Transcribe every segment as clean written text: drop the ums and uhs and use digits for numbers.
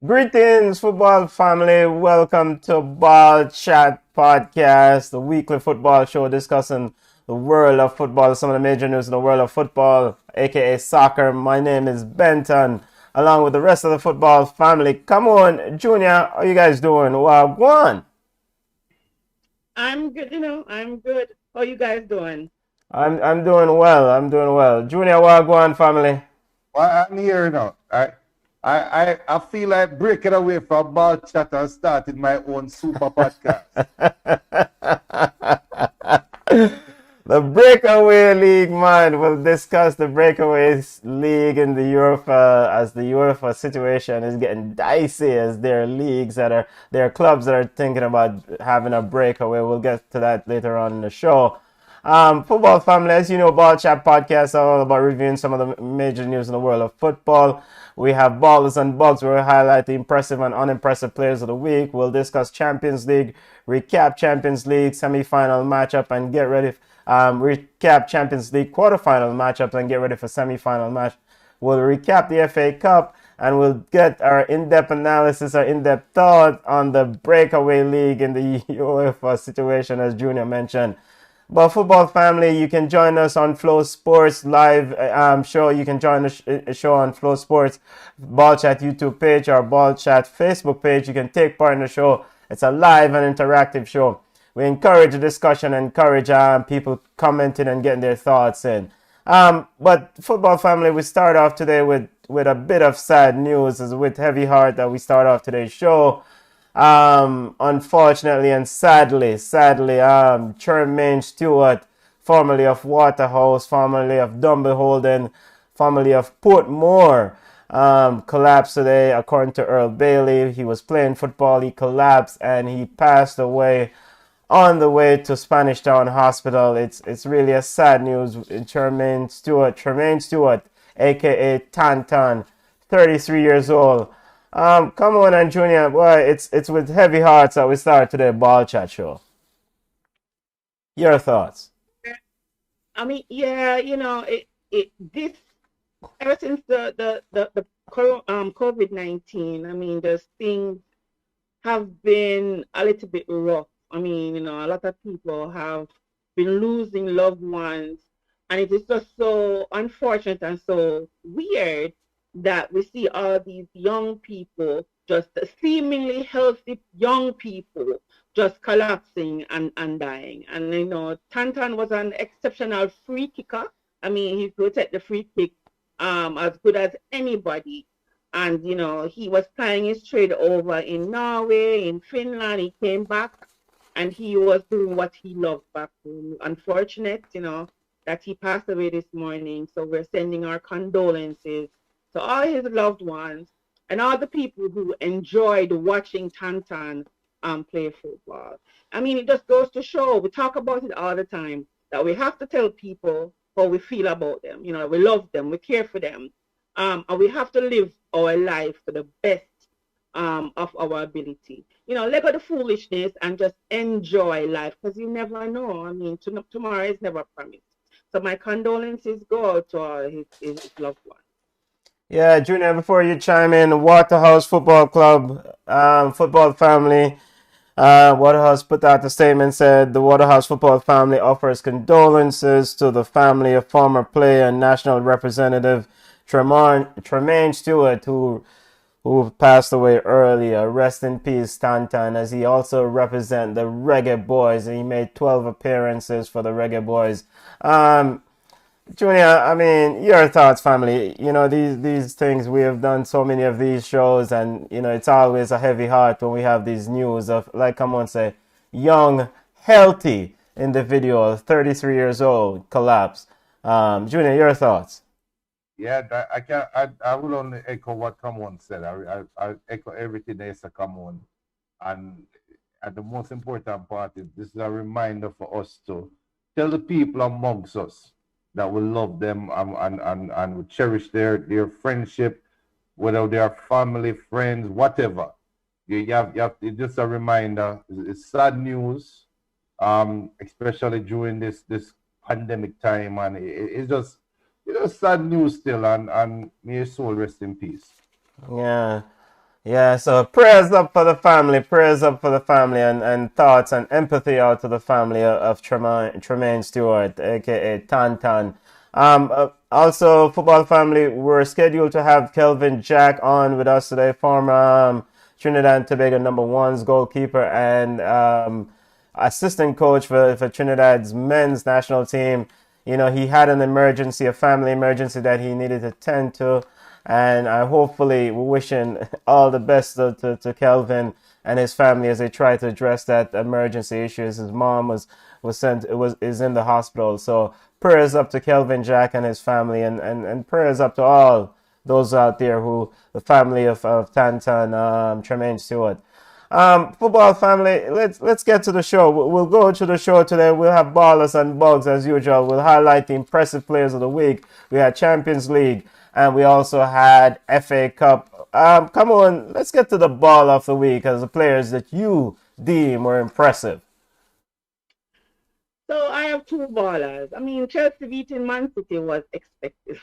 Greetings, football family. Welcome to Ball Chat Podcast, the weekly football show discussing the world of football, some of the major news in the world of football, aka soccer. My name is Benton, along with the rest of the football family. Come on, Junior, how you guys doing? Wagwan. I'm good, I'm good. How you guys doing? I'm doing well. I'm doing well. Junior, Wagwan family. Well, I'm here now. I feel like breaking away from ball chat and starting my own super podcast. The Breakaway League, man. We'll discuss the Breakaways League in the UEFA as the UEFA situation is getting dicey as there are there are clubs that are thinking about having a breakaway. We'll get to that later on in the show. Football family, as you know, Ball Chat Podcast are all about reviewing some of the major news in the world of football. We have Ballers and Bugs where we highlight the impressive and unimpressive players of the week. We'll discuss Champions League, recap Champions League semi-final matchup, and get ready. Recap Champions League quarterfinal matchup and get ready for semi-final match. We'll recap the FA Cup and we'll get our in-depth analysis, our in-depth thought on the breakaway league in the UEFA situation, as Junior mentioned. But football family, you can join us on Flow Sports live show. You can join the show on Flow Sports Ball Chat YouTube page or Ball Chat Facebook page. You can take part in the show. It's a live and interactive show. We encourage a discussion, encourage people commenting and getting their thoughts in. But football family, we start off today with a bit of sad news. It's with heavy heart that we start off today's show. Unfortunately and sadly, Tremaine Stewart, formerly of Waterhouse, formerly of Dumbleholden, formerly of Portmore, collapsed today. According to Earl Bailey, he was playing football, he collapsed, and he passed away on the way to Spanish Town Hospital. It's really a sad news. Tremaine Stewart, aka Tantan, 33 years old. Come on, and Junior, boy, it's with heavy hearts that we start today Ball Chat show. Your thoughts? I mean, yeah, this ever since the COVID-19, I mean, those things have been a little bit rough. I mean, a lot of people have been losing loved ones, and it is just so unfortunate and so weird that we see all these young people, just seemingly healthy young people, just collapsing and dying. And Tantan was an exceptional free kicker. I mean, he could take the free kick as good as anybody. And he was playing his trade over in Norway, in Finland. He came back and he was doing what he loved back home. Unfortunate, that he passed away this morning. So we're sending our condolences to all his loved ones and all the people who enjoyed watching Tantan play football. I mean, it just goes to show, we talk about it all the time, that we have to tell people how we feel about them. We love them, we care for them. And we have to live our life to the best of our ability. Let go the foolishness and just enjoy life, because you never know. I mean, tomorrow is never promised. So my condolences go out to all his loved ones. Yeah, Junior, before you chime in, Waterhouse Football Club, football family. Waterhouse put out a statement, said the Waterhouse football family offers condolences to the family of former player and national representative Tremaine Stewart, who passed away earlier. Rest in peace, Tantan, as he also represent the Reggae Boys, and he made 12 appearances for the Reggae Boys. Junior, I mean, your thoughts, family. These things, we have done so many of these shows, and it's always a heavy heart when we have these news of, like, come on, say, young, healthy individual, 33 years old, collapse. Junior, your thoughts? Yeah, I can. I will only echo what Kamon said. I echo everything they said, Kamon, and the most important part is this is a reminder for us to tell the people amongst us that we love them and we cherish their friendship, whether they are family, friends, whatever. It's just a reminder. It's sad news, especially during this pandemic time, and it's just sad news still. And may your soul rest in peace. Yeah. Yeah, so prayers up for the family, prayers up for the family, and thoughts and empathy out to the family of Tremaine Stewart, aka Tan Tan. Also, football family, we're scheduled to have Kelvin Jack on with us today, former Trinidad and Tobago number one's goalkeeper and assistant coach for Trinidad's men's national team. You know, he had an emergency, a family emergency that he needed to tend to. And I hopefully we're wishing all the best to Kelvin and his family as they try to address that emergency issues. His mom was sent is in the hospital. So prayers up to Kelvin Jack and his family and prayers up to all those out there who the family of Tantan Tremaine Stewart. Football family, let's get to the show. We'll go to the show today. We'll have ballers and bugs as usual. We'll highlight the impressive players of the week. We had Champions League and we also had FA Cup. Come on, let's get to the ball of the week as the players that you deem were impressive. So I have two ballers. I mean, Chelsea beating Man City was expected.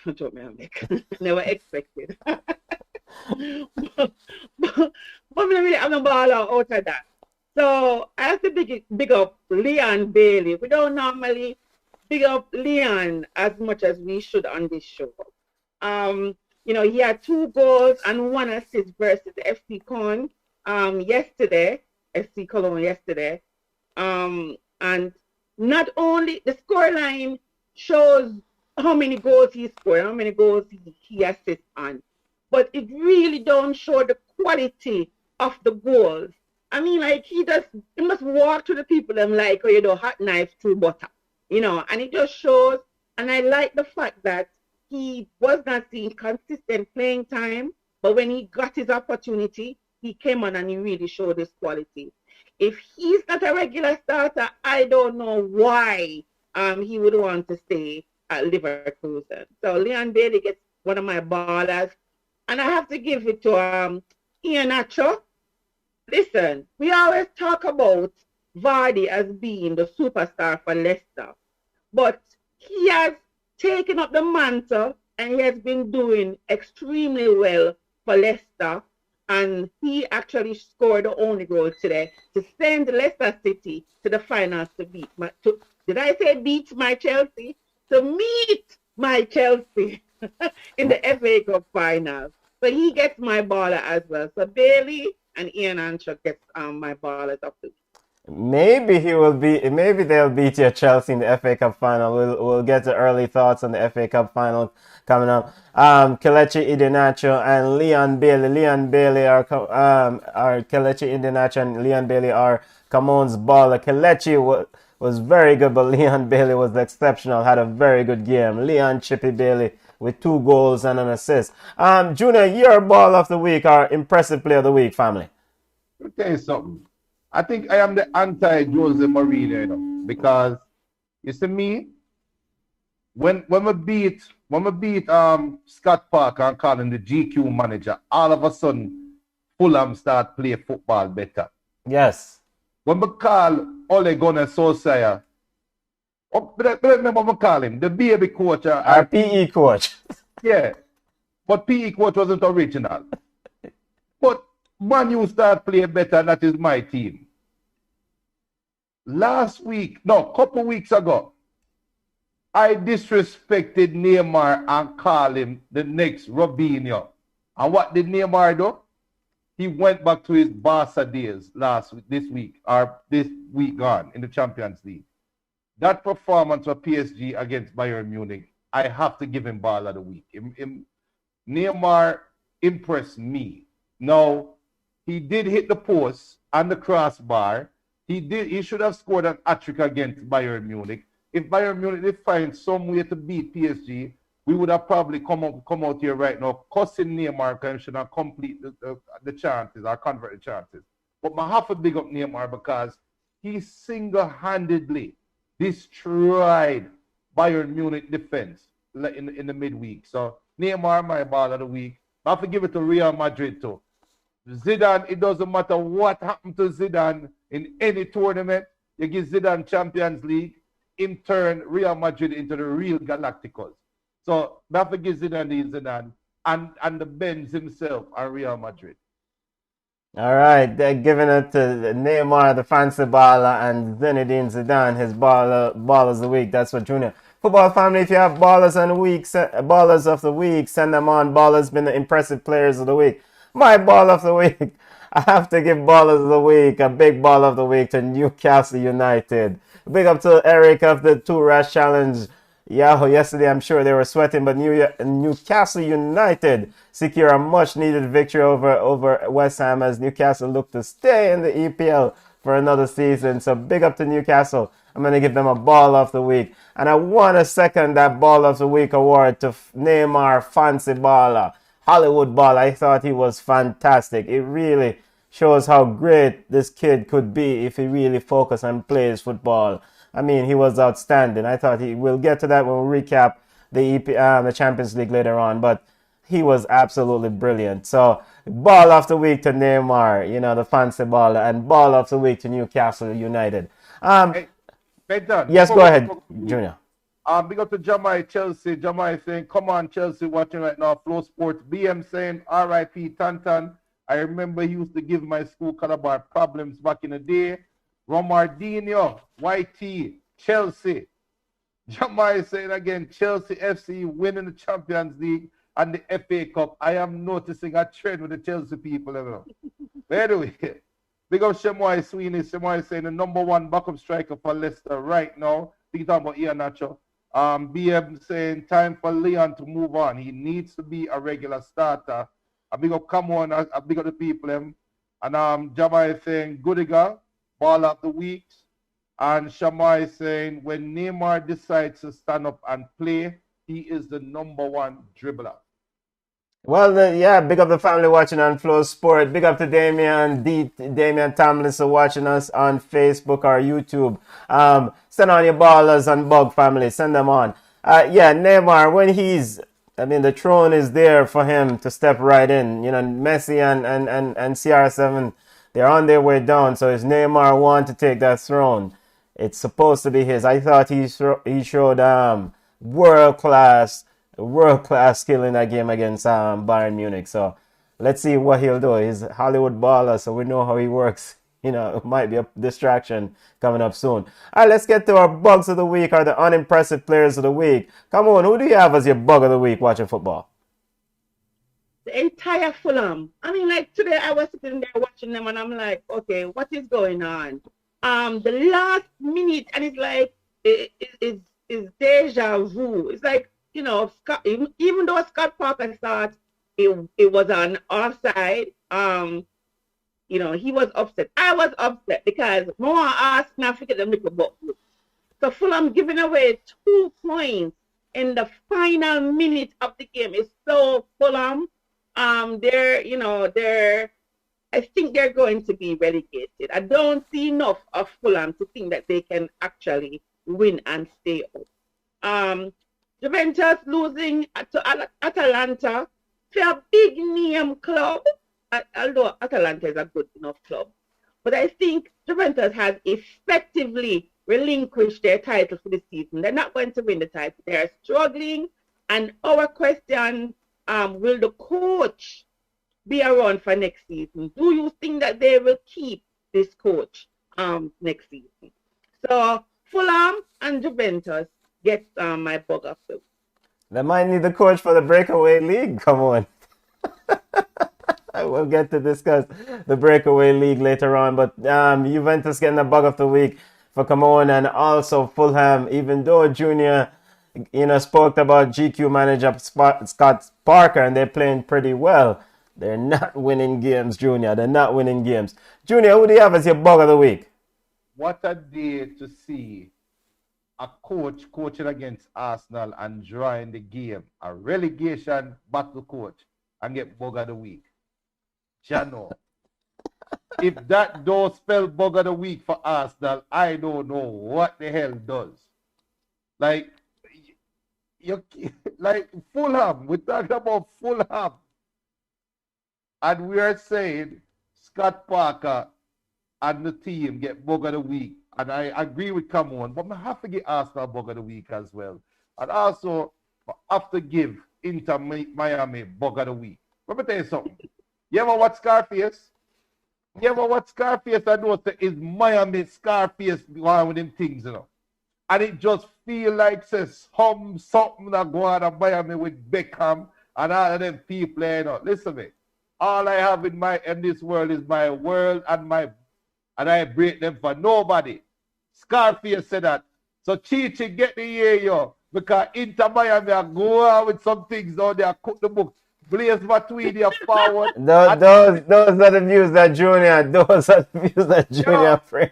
Never expected. but really, I'm a baller out of that. So I have to big up Leon Bailey. We don't normally big up Leon as much as we should on this show. You know, he had 2 goals and 1 assist versus FC Cologne yesterday. FC Cologne yesterday. And not only the scoreline shows how many goals he scored, how many goals he assists on, but it really don't show the quality of the goals. I mean, like he must walk to the people and like, you know, hot knife through butter, you know, and it just shows. And I like the fact that he was not seeing consistent playing time, but when he got his opportunity, he came on and he really showed his quality. If he's not a regular starter, I don't know why he would want to stay at Leverkusen. So Leon Bailey gets one of my ballers. And I have to give it to Ian Nacho. Listen, we always talk about Vardy as being the superstar for Leicester. But he has taken up the mantle and he has been doing extremely well for Leicester. And he actually scored the only goal today to send Leicester City to the finals to beat my Chelsea? To meet my Chelsea in the FA Cup finals. So he gets my baller as well. So Bailey and Ian Anshaw gets my ballers up to. Maybe they'll beat you Chelsea in the FA Cup final. We'll get the early thoughts on the FA Cup final coming up. Kelechi Iheanacho and Leon Bailey. Kelechi Iheanacho and Leon Bailey are Camone's baller. Kelechi was very good, but Leon Bailey was exceptional. Had a very good game. Leon Chippy Bailey with 2 goals and an assist. Junior, your ball of the week, or impressive player of the week, family. Let me tell you something. I think I am the anti-Jose Mourinho, you know, because you see me, when we beat Scott Parker and call him the GQ manager, all of a sudden Fulham start play football better. Yes. When we call Ole Gunnar Solskjaer, remember we call him the baby coach. Our PE coach. Yeah, but PE coach wasn't original. But Man U start playing better, and that is my team. Couple weeks ago, I disrespected Neymar and called him the next Robinho. And what did Neymar do? He went back to his Barca days this week gone in the Champions League. That performance for PSG against Bayern Munich, I have to give him ball of the week. Neymar impressed me. Now, he did hit the post and the crossbar. He should have scored an hat-trick against Bayern Munich. If Bayern Munich did find some way to beat PSG, we would have probably come out here right now cussing Neymar because he should have complete the chances or convert the chances. But I have to big up Neymar because he single-handedly destroyed Bayern Munich defense in the midweek. So Neymar, my ball of the week. I have to give it to Real Madrid too. Zidane, it doesn't matter what happened to Zidane in any tournament. You give Zidane Champions League, in turn, Real Madrid into the real Galacticos. So I have to give Zidane and the Benz himself and Real Madrid. All right, they're giving it to Neymar, the fancy baller, and Zinedine Zidane, his ballers of the week. That's what Junior. Football family, if you have ballers and week, ballers of the week, send them on. Ballers been the impressive players of the week. My ball of the week. I have to give ballers of the week, a big ball of the week to Newcastle United. Big up to Eric of the Two Rash Challenge. Yahoo! Yesterday, I'm sure they were sweating, but Newcastle United secure a much-needed victory over West Ham as Newcastle look to stay in the EPL for another season. So big up to Newcastle. I'm going to give them a ball of the week. And I want to second that ball of the week award to Neymar Fancy Baller. Hollywood Ball. I thought he was fantastic. It really shows how great this kid could be if he really focused and plays football. I mean, he was outstanding. I thought we'll get to that when we recap the Champions League later on, but he was absolutely brilliant. So, ball of the week to Neymar, the fancy baller, and ball of the week to Newcastle United. Hey, Benton, Yes, go ahead, Junior. Big up to Jamai Chelsea. Jamai saying, come on, Chelsea, watching right now. Flow Sports. BM saying, RIP Tantan. I remember he used to give my school Calabar problems back in the day. Romardinho, YT, Chelsea. Jamai saying again, Chelsea FC winning the Champions League and the FA Cup. I am noticing a trend with the Chelsea people. But anyway, big up Shemoy Sweeney. Shemoy saying the number one backup striker for Leicester right now. Think about Ian Nacho. BM saying time for Leon to move on. He needs to be a regular starter. A big up, come on, a big up the people. And Jamai saying Goodiga, ball of the week. And Shamai saying when Neymar decides to stand up and play, he is the number one dribbler. Well, big up the family watching on Flow Sport. Big up to Damian Tomlinson watching us on Facebook or YouTube. Send on your ballers and Bug family. Send them on. Neymar, the throne is there for him to step right in. Messi and CR7, they're on their way down. So it's Neymar want to take that throne. It's supposed to be his. I thought he showed world class skill in that game against Bayern Munich. So let's see what he'll do. He's a Hollywood baller, so we know how he works. It might be a distraction coming up soon. All right, let's get to our bugs of the week or the unimpressive players of the week. Come on, who do you have as your bug of the week watching football? The entire Fulham. I mean, like today I was sitting there watching them and I'm like, okay, what is going on? The last minute, and it's like it's deja vu. It's like Scott, even though Scott Parker thought it was an offside, he was upset. I was upset because more asked now forget them little book. So Fulham giving away 2 points in the final minute of the game is so Fulham. I think they're going to be relegated. I don't see enough of Fulham to think that they can actually win and stay up. Juventus losing to Atalanta for a big name club, although Atalanta is a good enough club. But I think Juventus has effectively relinquished their title for the season. They're not going to win the title. They're struggling. And our question, will the coach be around for next season? Do you think that they will keep this coach next season? So Fulham and Juventus get my bug of the week. They might need the coach for the breakaway league. Come on. We'll get to discuss the breakaway league later on, but Juventus getting the bug of the week for come on, and also Fulham, even though Junior spoke about GQ manager Scott Parker and they're playing pretty well, they're not winning games, Junior. They're not winning games. Junior, who do you have as your bug of the week? What a day to see a coach coaching against Arsenal and drawing the game. A relegation battle coach and get bug of the week. Jano. If that don't spell bug of the week for Arsenal, I don't know what the hell does. Like Fulham. We're talking about Fulham. And we are saying Scott Parker and the team get bug of the week. And I agree with Cameron, but I have to get Arsenal bug of the week as well. And also, I have to give Inter Miami bug of the week. Let me tell you something. You ever watch Scarface? Yeah, but what Scarface I know say is Miami Scarface going with them things, you know. And it just feel like says something that go on in Miami with Beckham and all of them people, you know. Listen to me. All I have in this world is my world and I break them for nobody. Scarface said that. So Chichi get the year, yo. Because Inter Miami are go on with some things out there, cook the book. Blaze Matuidi forward. Those are the views that Junior. Those are the views that Junior bring.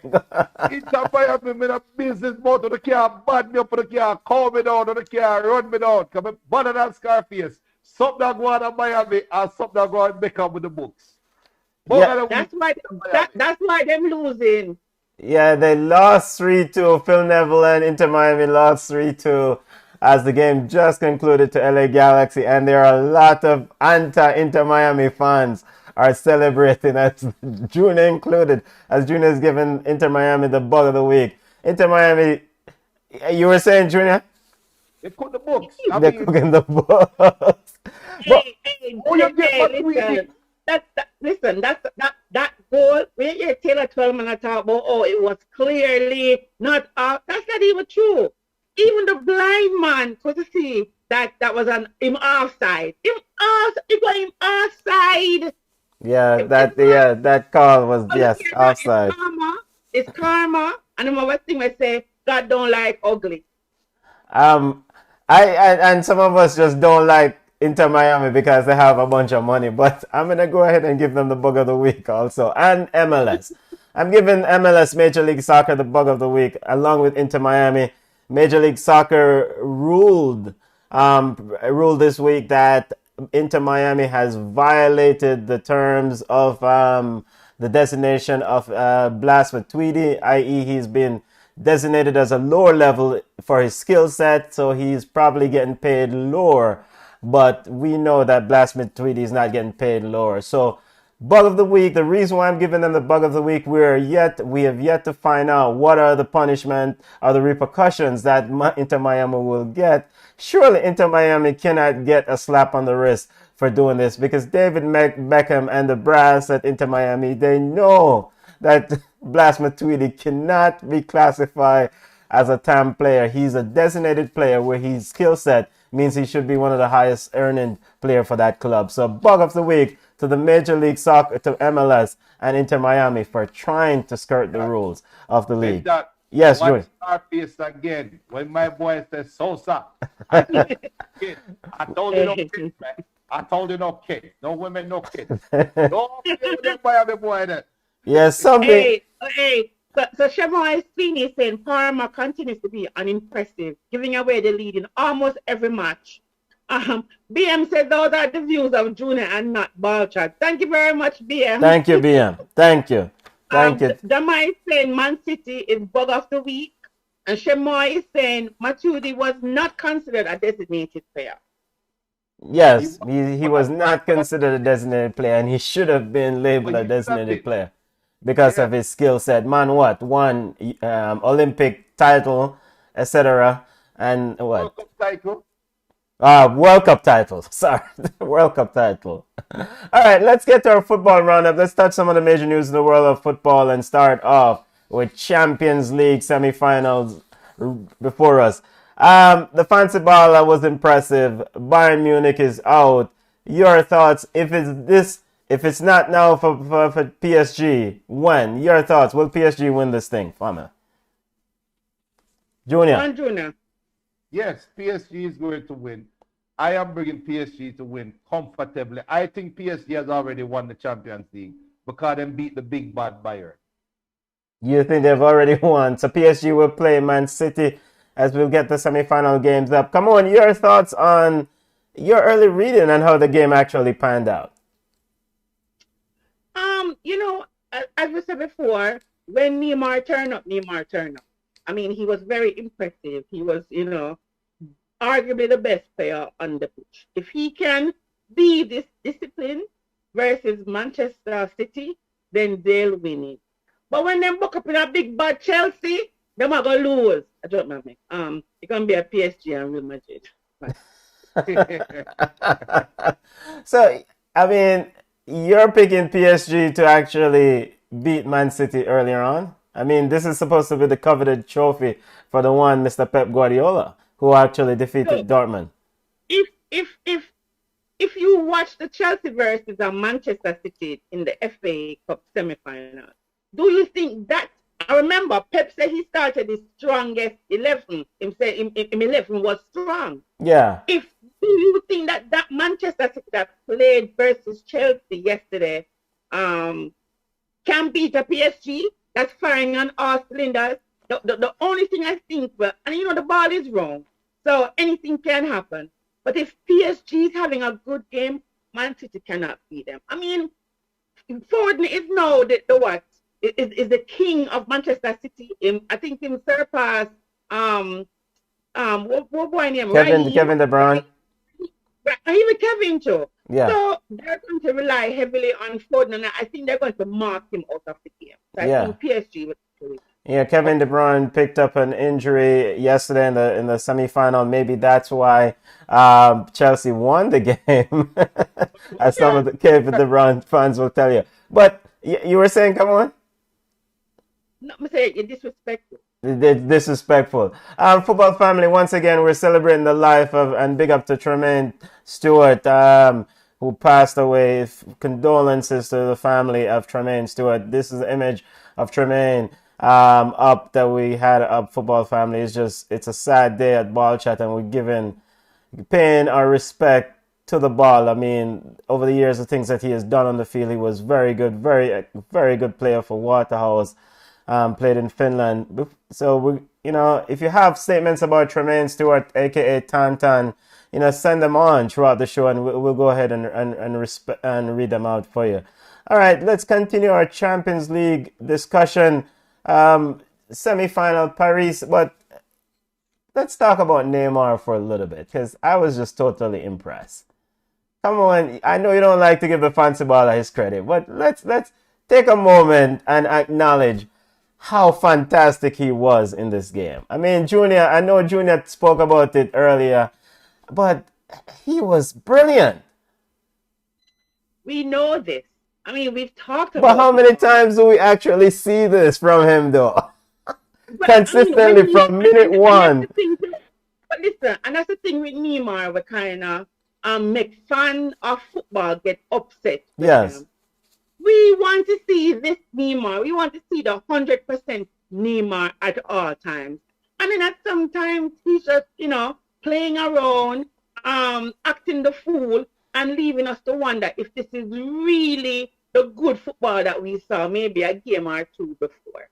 Inter Miami, me a business motor. They can't bad me up, they can't call me down, they can't run me down. Because I'm better than Scarface. Something that go on in Miami and something that go on in Beckham with the books. Yeah. That's why them losing. Yeah, they lost 3-2. Phil Neville and Inter Miami lost 3-2 as the game just concluded to LA Galaxy, and there are a lot of anti-Inter Miami fans are celebrating, as Junior included, as Junior has given Inter Miami the bug of the week. Inter Miami, you were saying, Junior? They cook the books. They're cooking the books. Listen, that goal, when you Taylor Twellman talk about, oh, it was clearly not out. That's not even true. Even the blind man could see that was an him offside. It was him offside. Yeah, that call was offside. It's karma. And the one thing I say, God don't like ugly. And some of us just don't like Inter Miami because they have a bunch of money, but I'm gonna go ahead and give them the bug of the week also, and MLS. I'm giving MLS Major League Soccer the bug of the week along with Inter Miami. Major League Soccer ruled this week that Inter Miami has violated the terms of the designation of Blas Matuidi, i.e. he's been designated as a lower level for his skill set, so he's probably getting paid lower. But we know that Blas Matuidi is not getting paid lower. So, bug of the week, the reason why I'm giving them the bug of the week, we have yet to find out what are the punishment or the repercussions that Inter Miami will get. Surely Inter Miami cannot get a slap on the wrist for doing this, because David Beckham and the brass at Inter Miami, they know that Blas Matuidi cannot be classified as a TAM player. He's a designated player where his skill set means he should be one of the highest earning player for that club. So bug of the week to the Major League Soccer, to MLS and Inter Miami for trying to skirt the rules of the league. Yes, Joey. Scarface again. When my boy says Sosa, I told you no kids, man. I told you no kids. No women, no kids. Don't play with them Miami boy then. Yes, something. Hey. So Chevron is saying Parma continues to be unimpressive, giving away the lead in almost every match. BM said those are the views of Junior and not Balchard. Thank you very much, BM. Thank you, BM. Thank you. Dama is saying Man City is bug of the week, and Shemoy is saying Matuidi was not considered a designated player. Yes, he was not considered a designated player, and he should have been labeled a designated player because of his skill set. Man, what? Won Olympic title, etc. And what? World Cup title. World Cup title. Sorry, World Cup title. All right, let's get to our football roundup. Let's touch some of the major news in the world of football and start off with Champions League semifinals before us. The fancy baller was impressive. Bayern Munich is out. Your thoughts? If it's not now for PSG, when? Your thoughts? Will PSG win this thing, Fama? Junior. Yes, PSG is going to win. I am bringing PSG to win comfortably. I think PSG has already won the Champions League because they beat the big bad Bayern. You think they've already won? So PSG will play Man City as we'll get the semi-final games up. Come on, your thoughts on your early reading and how the game actually panned out. As we said before, when Neymar turned up. I mean, he was very impressive. He was, arguably the best player on the pitch. If he can be this discipline versus Manchester City, then they'll win it. But when they book up in a big bad Chelsea, they might go lose. I don't know. It's gonna be a PSG and Real Madrid. So, I mean, you're picking PSG to actually beat Man City earlier on. I mean, this is supposed to be the coveted trophy for the one Mr. Pep Guardiola, who actually So defeated Dortmund. if if if if you watch the Chelsea versus Manchester City in the FA Cup semi-final, do you think that? I remember Pep said he started his strongest 11. Him say him 11 was strong. Yeah. If do you think that that Manchester City that played versus Chelsea yesterday um can beat a PSG that's firing on all cylinders? The only thing I think, well, and you know the ball is wrong, so anything can happen. But if PSG is having a good game, Man City cannot beat them. I mean, Ford is now the what is the king of Manchester City. I think him surpass um what boy name Raheem, Kevin De Bruyne. even Kevin too. Yeah. So they're going to rely heavily on Ford, and I think they're going to mark him out of the game. So I Yeah. think PSG will. Yeah, Kevin De Bruyne picked up an injury yesterday in the semifinal. Maybe that's why Chelsea won the game, as some of the Kevin De Bruyne fans will tell you. But you were saying, come on, No, I'm saying you're disrespectful. disrespectful. Football family, once again, we're celebrating the life of and big up to Tremaine Stewart, who passed away. Condolences to the family of Tremaine Stewart. This is the image of Tremaine up that we had up football family. It's a sad day at ball chat, and we're paying our respect to the ball. I mean, over the years, the things that he has done on the field, he was very good, very good player for Waterhouse. Played in Finland. So if you have statements about Tremaine Stewart, aka Tantan, send them on throughout the show, and we'll go ahead and read them out for you. All right, let's continue our Champions League discussion. Semi-final Paris, but let's talk about Neymar for a little bit, because I was just totally impressed. Come on, I know you don't like to give the fancy baller his credit, but let's take a moment and acknowledge how fantastic he was in this game. I mean, I know Junior spoke about it earlier, but he was brilliant. We know this. I mean, we've talked about. But how many times do we actually see this from him, though? Consistently from minute one. But listen, and that's the thing with Neymar, we kind of make fun of football get upset. Yes. Him. We want to see this Neymar. We want to see the 100% Neymar at all times. And then at sometimes he's just, playing around, acting the fool, and leaving us to wonder if this is really the good football that we saw maybe a game or two before.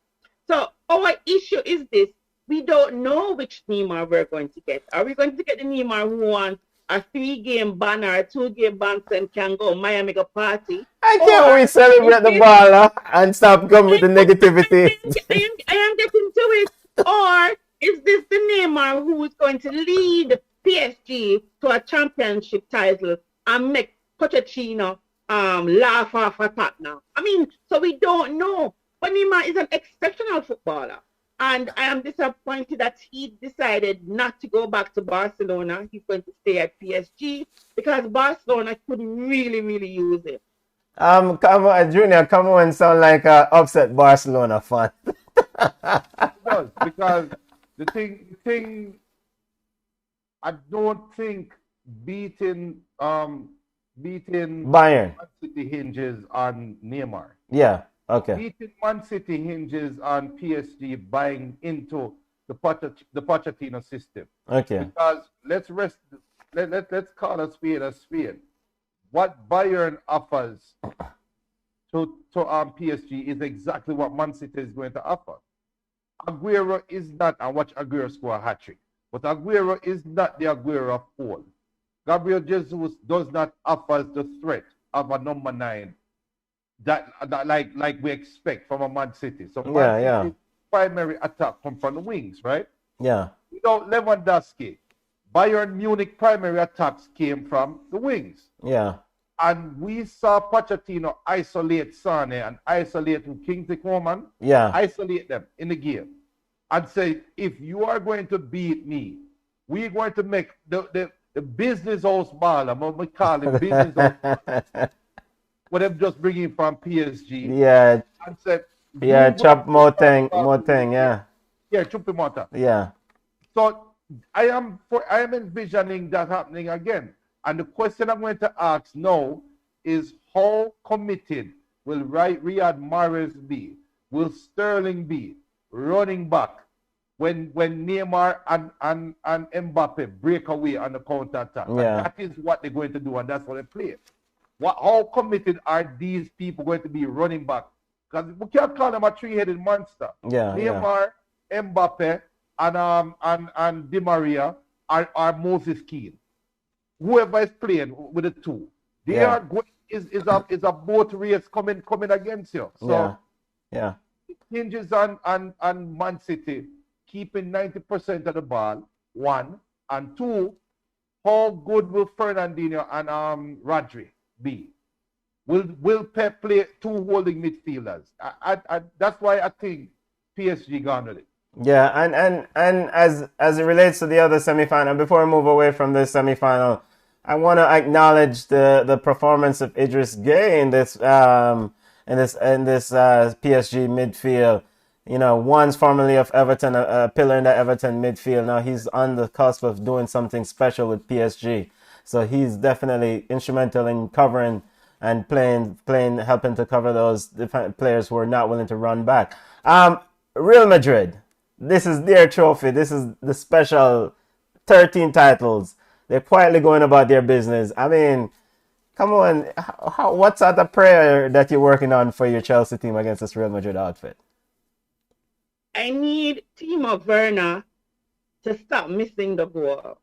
So our issue is this. We don't know which Neymar we're going to get. Are we going to get the Neymar who wants a 3-game ban or a 2-game ban and can go Miami go party? I can't wait to celebrate the baller and stop coming with the negativity. I am getting to it. Or is this the Neymar who is going to lead PSG to a championship title and make Pochettino laugh off a top now? I mean, so we don't know. But Neymar is an exceptional footballer. And I am disappointed that he decided not to go back to Barcelona. He's going to stay at PSG because Barcelona could really, really use him. Come on, Junior, come on, sound like an upset Barcelona fan. It does, because the thing, I don't think beating Bayern Man City hinges on Neymar. Yeah. Okay. Beating Man City hinges on PSG buying into the Pochettino system. Okay. Because let's call a spade a spade. What Bayern offers to PSG is exactly what Man City is going to offer. Aguero is not, and watch Aguero score a hat-trick, but Aguero is not the Aguero of old. Gabriel Jesus does not offer the threat of a number 9 that like we expect from a Man City. So Man City's primary attack comes from the wings, right? Yeah. Without Lewandowski, Bayern Munich primary attacks came from the wings. Yeah. And we saw Pochettino isolate Sane and isolate Kingsley Coman. Yeah. Isolate them in the game. And say, if you are going to beat me, we're going to make the business house ball, I'm call it business house. What I'm just bringing from PSG. Yeah, and said, Yeah, "You chop go more thing, yeah. yeah, Chupimata." Yeah. So I am envisioning that happening again. And the question I'm going to ask now is how committed will Riyad Mahrez be? Will Sterling be running back when Neymar and Mbappe break away on the counter attack? And Yeah. that is what they're going to do, and that's what they play. How committed are these people going to be running back? Because we can't call them a three-headed monster. Yeah. Neymar, Mbappe, and Di Maria are Moses Keane. Whoever is playing with the two, they Yeah. are going is a boat race coming against you. So Yeah. Yeah. it hinges on Man City keeping 90% of the ball, one, and two, how good will Fernandinho and Rodri be? Will Pep play two holding midfielders? That's why I think PSG gone with it. Yeah, and as it relates to the other semifinal, before I move away from this semifinal, I want to acknowledge the performance of Idris Gueye in this PSG midfield. You know, once formerly of Everton, a pillar in the Everton midfield. Now he's on the cusp of doing something special with PSG. So he's definitely instrumental in covering and playing, helping to cover those players who are not willing to run back. Real Madrid. This is their trophy. This is the special 13 titles. They're quietly going about their business. I mean, come on. What sort of prayer that you're working on for your Chelsea team against this Real Madrid outfit? I need Timo Werner to stop missing the goal.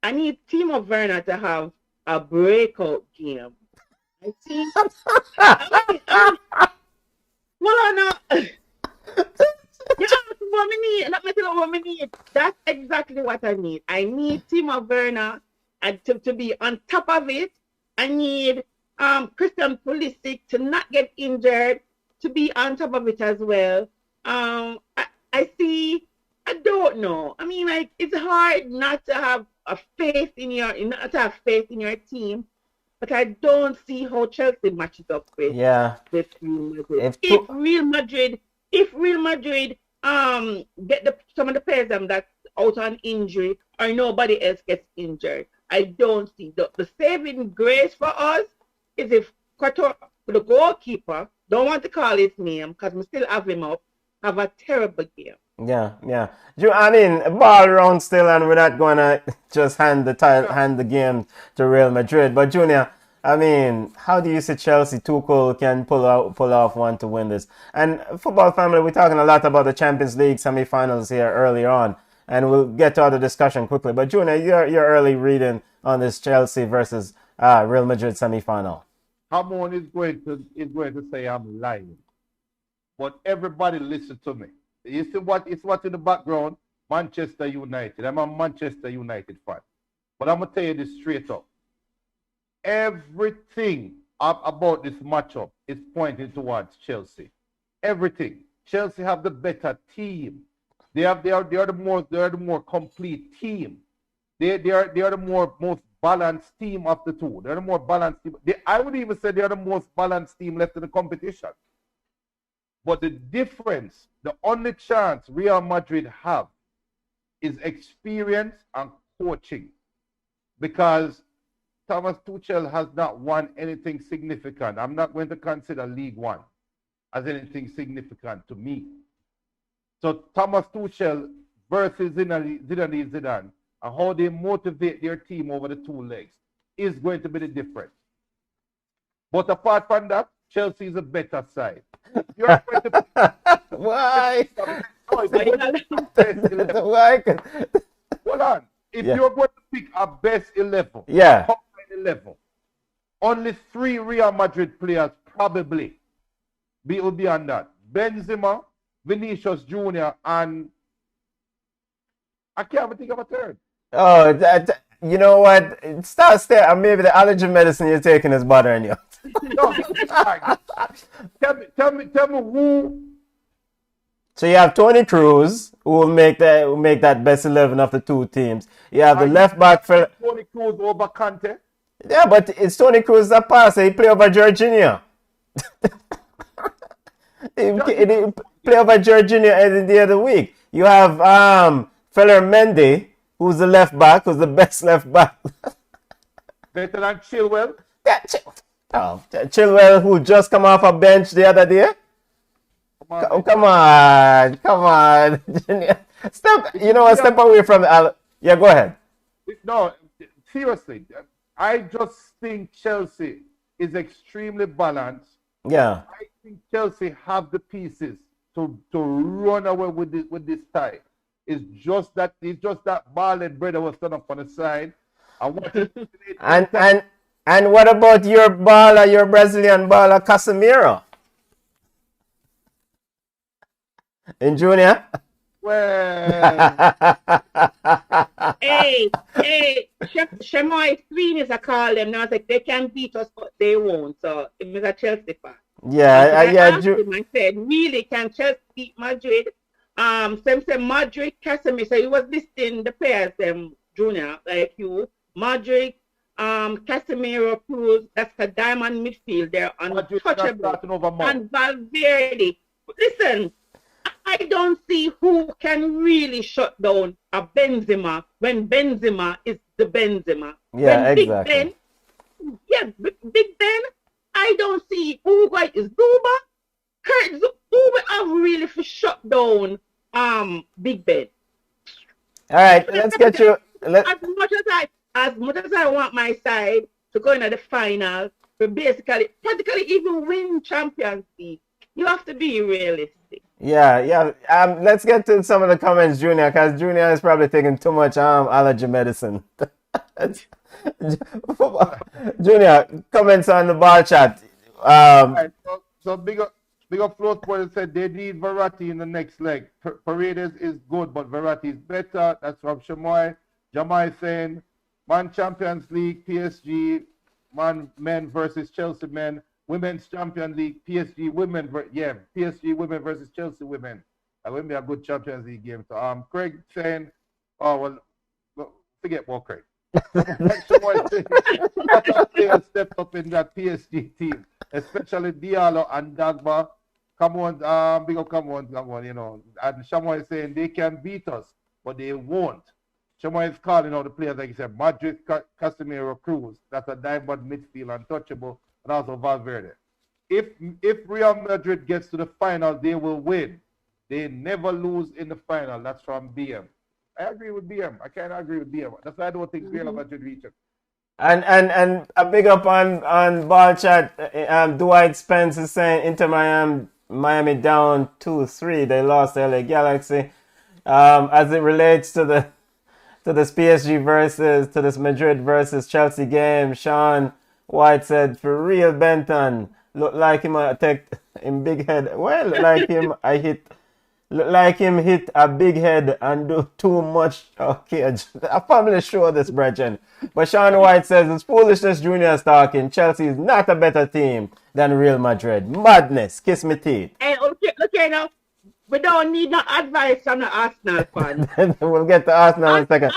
I need Timo Werner to have a breakout game. I think. Well, I know. You ask what I need. Let me tell you what I need. That's exactly what I need. I need Timo Werner to be on top of it. I need Christian Pulisic to not get injured, to be on top of it as well. I see. I don't know. I mean, like, it's hard not to have a faith in your team, but I don't see how Chelsea matches up with Real Madrid. If Real Madrid get some of the players that's out on injury or nobody else gets injured, I don't see the saving grace for us is if the goalkeeper, don't want to call his name because we still have him up, have a terrible game. Yeah. I mean, ball around still, and we're not gonna just hand the game to Real Madrid. But Junior, I mean, how do you see Chelsea Tuchel can pull off one to win this? And football family, we're talking a lot about the Champions League semi-finals here earlier on, and we'll get to all the discussion quickly. But Junior, your early reading on this Chelsea versus Real Madrid semi-final. Hamon is going to say I'm lying, but everybody listen to me. You see what's in the background? Manchester United. I'm a Manchester United fan, but I'm gonna tell you this straight up. Everything about this matchup is pointing towards Chelsea. Everything. Chelsea have the better team. They are the more complete team. They are the most balanced team of the two. They're the more balanced team. I would even say they are the most balanced team left in the competition. But the difference, the only chance Real Madrid have is experience and coaching. Because Thomas Tuchel has not won anything significant. I'm not going to consider League One as anything significant to me. So Thomas Tuchel versus Zinedine Zidane and how they motivate their team over the two legs is going to be the difference. But apart from that, Chelsea is a better side. You're going to Why? Why? Hold on. If you're going to pick a best 11, top 11, only 3 Real Madrid players probably will be on that. Benzema, Vinicius Jr., and I can't even think of a third. Oh, you know what? Start there. Maybe the allergy medicine you're taking is bothering you. No, tell me who. So you have Toni Kroos, who will make that best 11 of the two teams. You have the left back for Toni Kroos over Kante. Yeah, but it's Toni Kroos that passer. He play over Jorginho. He play over Jorginho the other week. You have Feller Mendy, who's the left back, who's the best left back. Better than Chilwell. Yeah, Chilwell, who just come off a bench the other day. Come on. Step, you know what? Step away from the. Yeah, go ahead. No, seriously, I just think Chelsea is extremely balanced. Yeah. I think Chelsea have the pieces to run away with this tie. It's just that ball and bread that was done up on the side. And what about your baller, your Brazilian baller, Casemiro? In junior? Well, hey, Shemoy Queen is a call them now. Like they can beat us, but they won't. So it was a Chelsea fan. Yeah, I asked him and said, really, can Chelsea beat Madrid? Some say Madrid, Casemiro. So he was listing the players, junior, like you. Madrid, Casemiro, Cruz. That's the diamond midfield. They're untouchable. And Valverde. Listen, I don't see who can really shut down a Benzema when Benzema is the Benzema. Yeah, when exactly. Big Ben, I don't see who is Zuba. Who have really shut down Big Ben. All right, let's get you. As much as I want my side to go into the final, to practically even win Champions League, you have to be realistic. Yeah. Let's get to some of the comments, Junior, because Junior is probably taking too much allergy medicine. Junior, comments on the bar chat. Right, so big up FlowSports said they need Verratti in the next leg. Paredes is good, but Verratti is better. That's from Shamoy. Jamai saying, man, Champions League, PSG, men versus Chelsea men. Women's Champions League, PSG women, PSG women versus Chelsea women. That would be a good Champions League game. So Craig saying, oh well, forget about Craig. Players stepped up in that PSG team, especially Diallo and Dagba. Come on, big up, come on, you know. And Shamoy is saying they can beat us, but they won't. Shamoy is calling out the players like you said, Madrid, Casemiro, Cruz. That's a diamond midfield, untouchable. And also Valverde. If Real Madrid gets to the final, they will win. They never lose in the final. That's from BM. I agree with BM. I can't agree with BM. That's why I don't think Real Madrid reach it. And a big up on ball chat. Dwight Spence is saying Inter Miami down 2-3. They lost the LA Galaxy. As it relates to this PSG to this Madrid versus Chelsea game, Sean White said, for real, Benton, look like him attacked in big head. Well, look like him hit a big head and do too much. Okay, I probably sure this, Brethren. But Sean White says, it's foolishness Junior's talking. Chelsea is not a better team than Real Madrid. Madness. Kiss me teeth. Hey, okay, now. We don't need no advice from the Arsenal fan. We'll get to Arsenal in a second.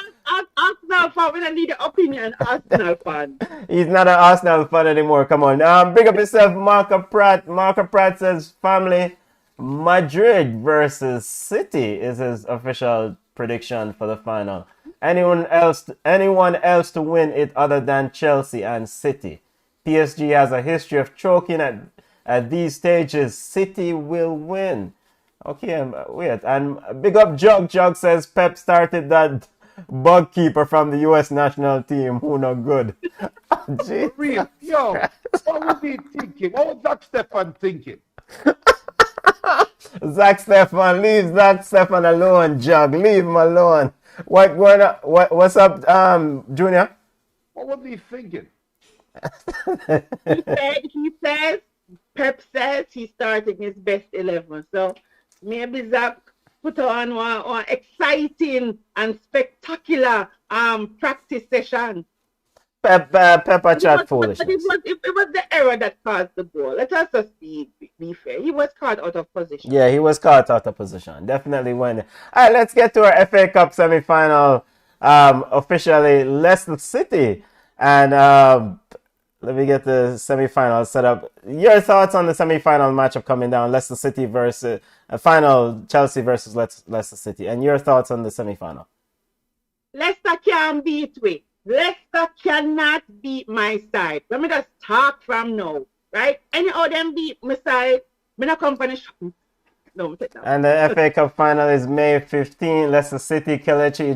Arsenal fan, we don't need the opinion. Arsenal fan. He's not an Arsenal fan anymore. Come on. Big up yourself, Marco Pratt. Marco Pratt says, family, Madrid versus City is his official prediction for the final. Anyone else to win it other than Chelsea and City? PSG has a history of choking at these stages. City will win. Okay, wait. And big up Jug. Jug says Pep started that bug keeper from the U.S. national team who not good. Real. Yo, what was he thinking? What was Zach Stefan thinking? Zach Stefan, leave Zach Stefan alone, Jug. Leave him alone. What's up, Junior? What was he thinking? he says, Pep says he's starting his best 11. So maybe Zach put on one exciting and spectacular practice session. Pepper chat foolishness. It was the error that caused the goal. Let us just be fair. He was caught out of position. Yeah, he was caught out of position. Definitely won. All right, let's get to our FA Cup semi-final. Officially, Leicester City and Let me get the semi-final set up. Your thoughts on the semi-final matchup coming down, Leicester City versus final Chelsea versus Leicester City, and your thoughts on the semi-final. Leicester can't beat me. Leicester cannot beat my side. Let me just talk from now, right? Any of them beat my side, me not come for the show. No, take that. And the FA Cup final is May 15. Leicester City, Kelechi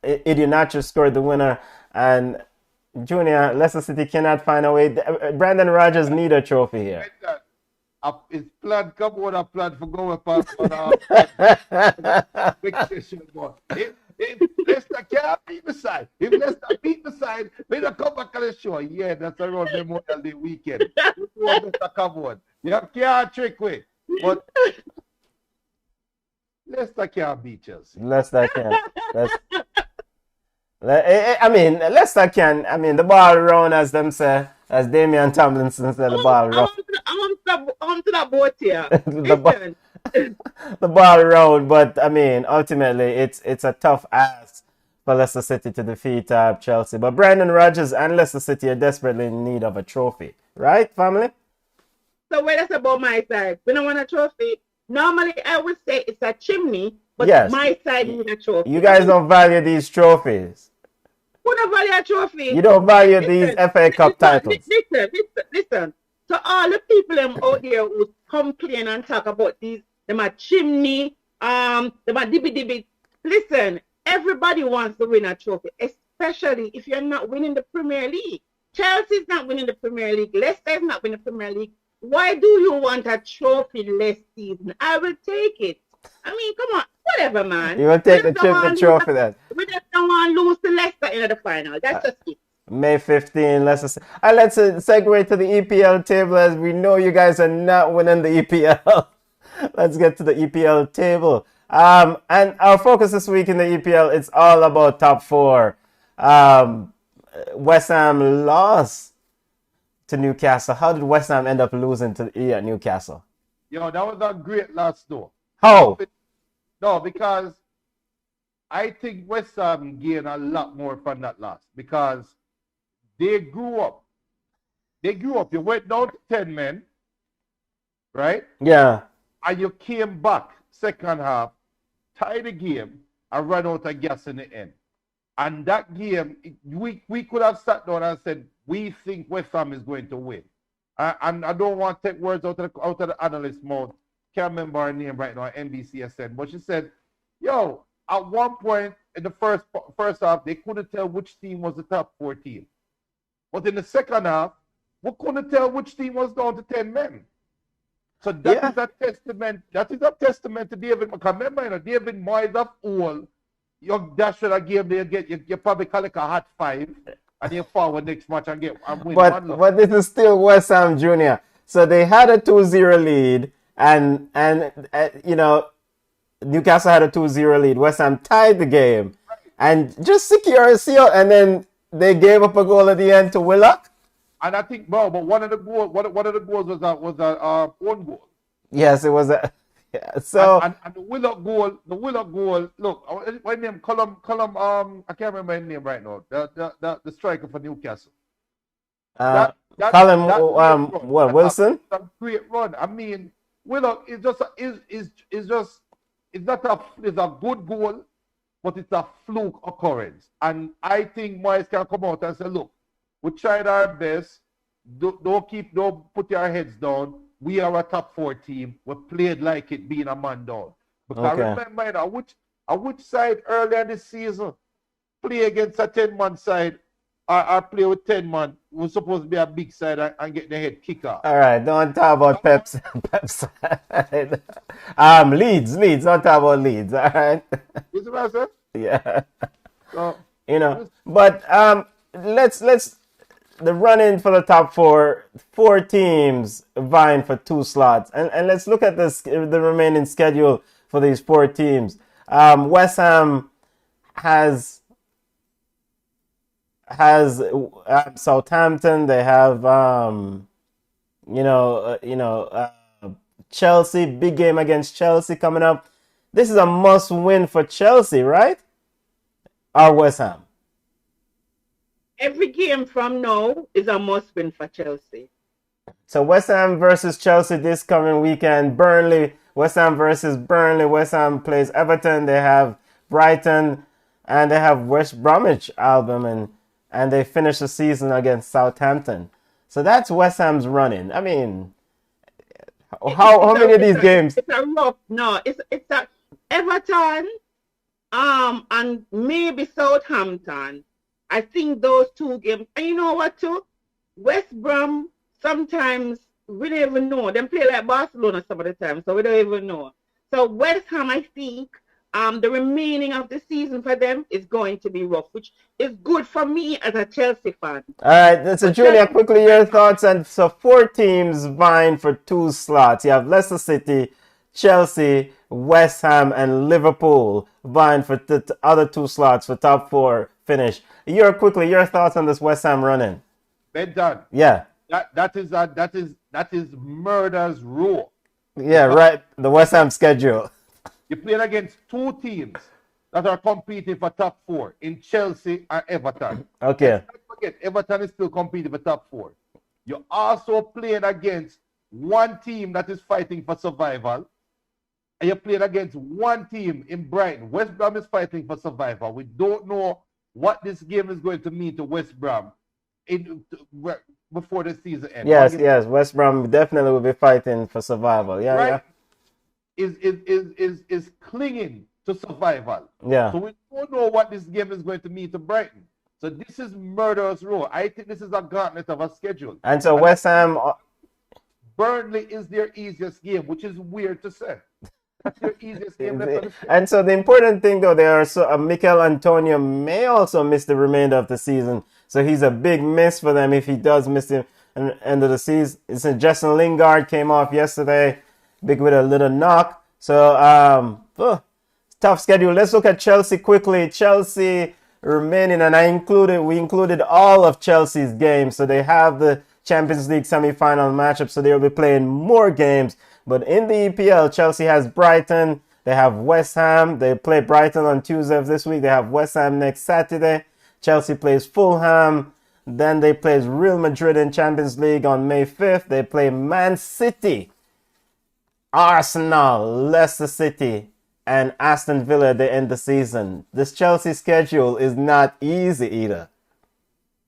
Iheanacho scored the winner, and Junior, Leicester City cannot find a way. Brandon Rodgers need a trophy here. It's planned, come on, a plan for going past if Leicester can't beat the side, if Leicester beat the side, we don't come back on the show. Yeah, that's around Memorial Day weekend. Come on. You can't trick me. But Leicester can't beat Chelsea. Leicester can. I mean, Leicester can. I mean, the ball round, as them say, as Damian Tomlinson said, the ball round. I'm to that boat here. The ball round, but I mean, ultimately, it's a tough ask for Leicester City to defeat Chelsea. But Brandon Rodgers and Leicester City are desperately in need of a trophy, right, family? So what is about my side? We don't want a trophy. Normally, I would say it's a chimney, but yes. My side needs a trophy. You guys don't value these trophies. Who don't value a trophy? You don't value these FA Cup titles. Listen. To all the people out there who complain and talk about these, them a chimney, them a dibby. Listen, everybody wants to win a trophy, especially if you're not winning the Premier League. Chelsea's not winning the Premier League. Leicester's not winning the Premier League. Why do you want a trophy last season? I will take it. I mean, come on, whatever, man. You will take the trophy then. We just don't want to lose to Leicester in the final. That's just it. May 15, let's segue to the EPL table, as we know you guys are not winning the EPL. Let's get to the EPL table. And our focus this week in the EPL, it's all about top four. West Ham lost to Newcastle. How did West Ham end up losing to Newcastle? Yo, that was a great loss, though. How? No, because I think West Ham gained a lot more from that loss, because they grew up. You went down to 10 men, right? Yeah. And you came back second half, tied the game, and ran out of gas in the end. And that game, we could have sat down and said, we think West Ham is going to win. And I don't want to take words out of the analyst mouth. Can't remember her name right now, NBCSN. But she said, yo, at one point in the first half, they couldn't tell which team was the top 4 team. But in the second half, we couldn't tell which team was down to 10 men. So that is a testament. That is a testament to David. Because remember, David Moyes of all, you dash with a game, you probably collect a hot 5, and you forward next match and win one. But this is still West Ham Junior. So they had a 2-0 lead, and you know, Newcastle had a 2-0 lead. West Ham tied the game, and just secure a seal, and then they gave up a goal at the end to Willock. And I think, but one of the goals was a own goal. Yes, it was a. Yeah, so and the Willock goal. Look, my name, Colum. I can't remember his name right now. The striker for Newcastle. Wilson. That's a great run. I mean, Willock is just it's a good goal, but it's a fluke occurrence. And I think Moyes can come out and say, look, we tried our best. Don't put your heads down. We are a top 4 team. We played like it being a man down. Because I remember which side earlier this season play against a 10-man side or play with 10 man was supposed to be a big side and get the head kicker. All right, don't talk about Pep's side. Leeds, don't talk about Leeds, all right? You see what I said? Yeah. So, you know, but let's the running for the top 4 teams vying for 2 slots, and let's look at the remaining schedule for these 4 teams. West Ham has Southampton. They have Chelsea. Big game against Chelsea coming up. This is a must win for Chelsea, right? Or West Ham. every game from now is a must win for Chelsea. So West Ham versus Chelsea this coming weekend. Burnley, West Ham versus Burnley. West Ham plays Everton. They have Brighton, and they have West Bromwich Albion, and they finish the season against Southampton. So that's West Ham's running. I mean, how many of these games? It's a rough. No, it's a Everton, and maybe Southampton. I think those two games. And you know what too? West Brom sometimes we don't even know. Them play like Barcelona some of the time, so we don't even know. So West Ham, I think, the remaining of the season for them is going to be rough, which is good for me as a Chelsea fan. All right, so Julia, quickly your thoughts. And so 4 teams vying for 2 slots. You have Leicester City, Chelsea, West Ham, and Liverpool vying for the other 2 slots for top 4 finish. Your thoughts on this West Ham running? Benton. Yeah. That is murder's rule. Yeah, right. The West Ham schedule. You're playing against 2 teams that are competing for top 4 in Chelsea and Everton. Okay. Let's not forget, Everton is still competing for top 4. You're also playing against 1 team that is fighting for survival. And you're playing against 1 team in Brighton. West Brom is fighting for survival. We don't know what this game is going to mean to West Brom before the season ends. Yes. West Brom definitely will be fighting for survival. Yeah, right? Is clinging to survival. Yeah. So we don't know what this game is going to mean to Brighton. So this is murderous row. I think this is a gauntlet of a schedule. And so West Ham, Burnley is their easiest game, which is weird to say. That's their easiest game. And so the important thing though, Mikel Antonio may also miss the remainder of the season. So he's a big miss for them if he does miss the end of the season. So Justin Lingard came off yesterday, big with a little knock. So tough schedule. Let's look at Chelsea quickly. Chelsea remaining, and we included all of Chelsea's games. So they have the Champions League semi-final matchup, so they'll be playing more games. But in the EPL, Chelsea has Brighton. They have West Ham. They play Brighton on Tuesday of this week. They have West Ham next Saturday. Chelsea plays Fulham. Then they play Real Madrid in Champions League on May 5th. They play Man City, Arsenal, Leicester City, and Aston Villa at the end of the season. This Chelsea schedule is not easy either.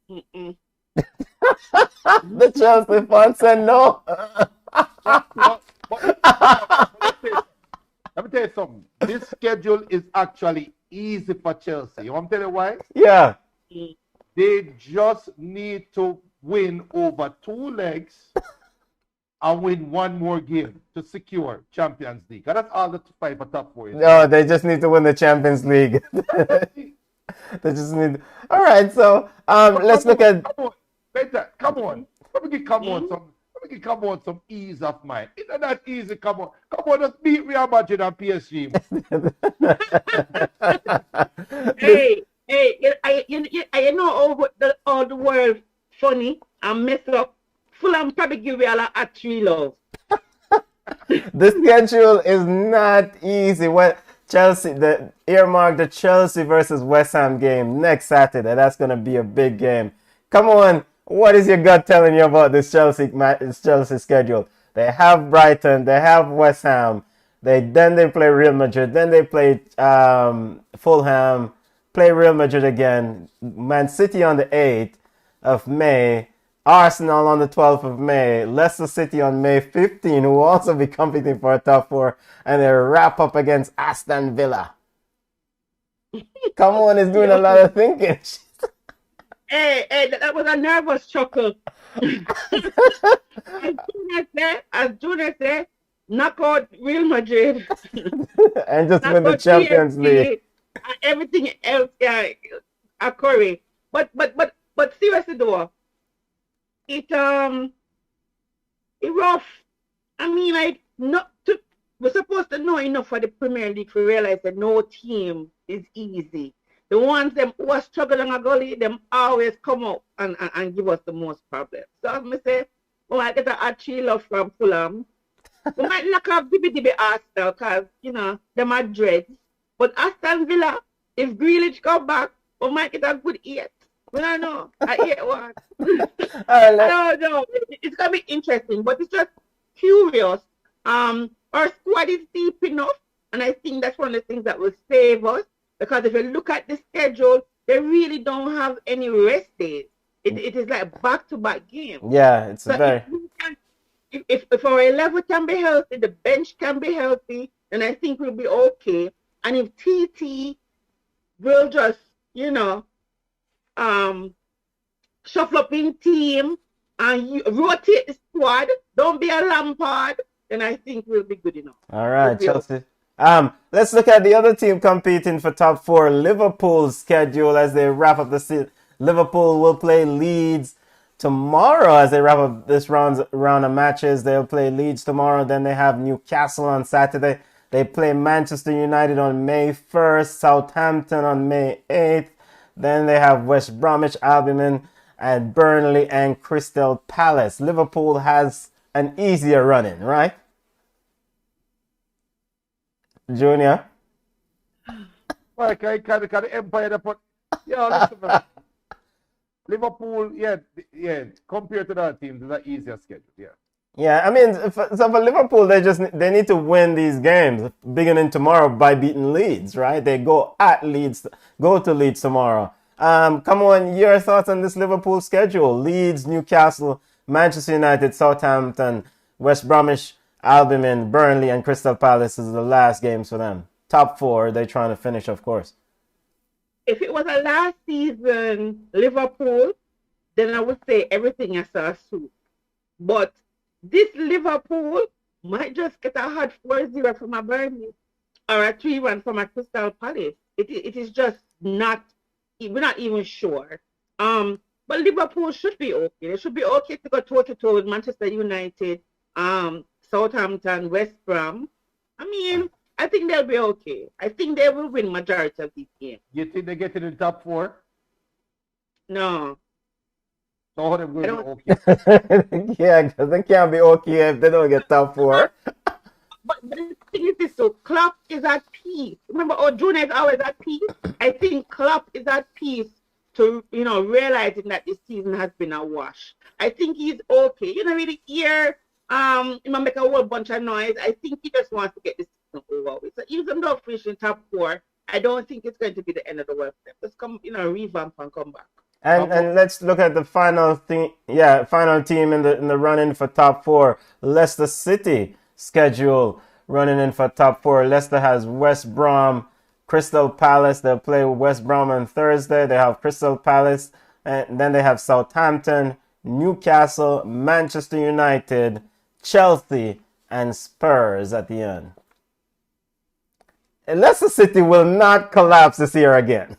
The Chelsea fans said no. Let me tell you something. This schedule is actually easy for Chelsea. You want to tell you why? Yeah. They just need to win over 2 legs and win 1 more game to secure Champions League. And that's all the fight for top 4. No, they just need to win the Champions League. They just need. All right, so let's look at. Come on, Peter, come on. Let me come on some ease of mind. It's not that easy. Come on, just beat Real Madrid and PSG. Hey, I know all the world funny and mess up. Fulham probably give Real a 3 love. The schedule is not easy. Earmark the Chelsea versus West Ham game next Saturday. That's going to be a big game. Come on, what is your gut telling you about this Chelsea schedule? They have Brighton, they have West Ham, then they play Real Madrid, then they play Fulham, play Real Madrid again, Man City on the 8th of May, Arsenal on the 12th of May, Leicester City on May 15th, who will also be competing for a top 4, and they wrap up against Aston Villa. Come on, it's doing a lot of thinking. Hey, that was a nervous chuckle. As Junior said, knock out Real Madrid. And just win the Champions League. Everything else, a curry. But seriously though, it rough. I mean, we're supposed to know enough for the Premier League to realize that no team is easy. The ones them who are struggling a gully, them always come up and give us the most problems. So as I say, we might get a 3 love from Fulham. We might knock off DB Arsenal because, them are dreads. But Aston Villa, if Grealish come back, we might get a good 8. Well, I know. I hear what. All right, I don't know. It's gonna be interesting, but it's just curious. Our squad is deep enough, and I think that's one of the things that will save us. Because if you look at the schedule, they really don't have any rest days. It is like back-to-back games. yeah, it's So if very. we can, if our 11 can be healthy, the bench can be healthy, then I think we'll be okay. And if TT will just, you know, um, shuffle up in team and you rotate the squad, don't be a Lampard, then I think we'll be good enough. All We'll right, be okay. Chelsea. Let's look at the other team competing for top four. Liverpool's schedule as they wrap up the season. Liverpool will play Leeds tomorrow as they wrap up this round of matches. They'll play Leeds tomorrow. Then they have Newcastle on Saturday. They play Manchester United on May 1st, Southampton on May 8th. Then they have West Bromwich Albion and Burnley and Crystal Palace. Liverpool has an easier running, right? Junior. Well, can the Empire that put, yeah, listen, man. Liverpool, yeah, compared to the other teams, it's an easier schedule, yeah. Yeah, I mean, so for Liverpool, they need to win these games beginning tomorrow by beating Leeds, right? They go to Leeds tomorrow. Come on, your thoughts on this Liverpool schedule? Leeds, Newcastle, Manchester United, Southampton, West Bromwich, Albion, Burnley, and Crystal Palace is the last games for them. Top four, they're trying to finish, of course. If it was a last season Liverpool, then I would say everything is a suit. But this Liverpool might just get a hot 4-0 from a Burnley or a 3-1 from a Crystal Palace. It is just not, we're not even sure. But Liverpool should be okay. They should be okay to go toe-to-toe with Manchester United, Southampton, West Brom. I mean, I think they'll be okay. I think they will win majority of these games. You think they get in the top four? No, So how them I going to don't. be okay? Yeah, because they can't be okay if they don't get top four. But the thing is this, so Klopp is at peace. Remember, Junior is always at peace. I think Klopp is at peace to, realizing that this season has been a wash. I think he's okay. You know, really here, he might make a whole bunch of noise. I think he just wants to get this season over with. So even though finishing top four, I don't think it's going to be the end of the world. Just come, revamp and come back. And let's look at the final thing. Yeah, final team in the run-in for top four. Leicester City schedule running in for top four. Leicester has West Brom, Crystal Palace. They'll play West Brom on Thursday. They have Crystal Palace, and then they have Southampton, Newcastle, Manchester United, Chelsea, and Spurs at the end. And Leicester City will not collapse this year again.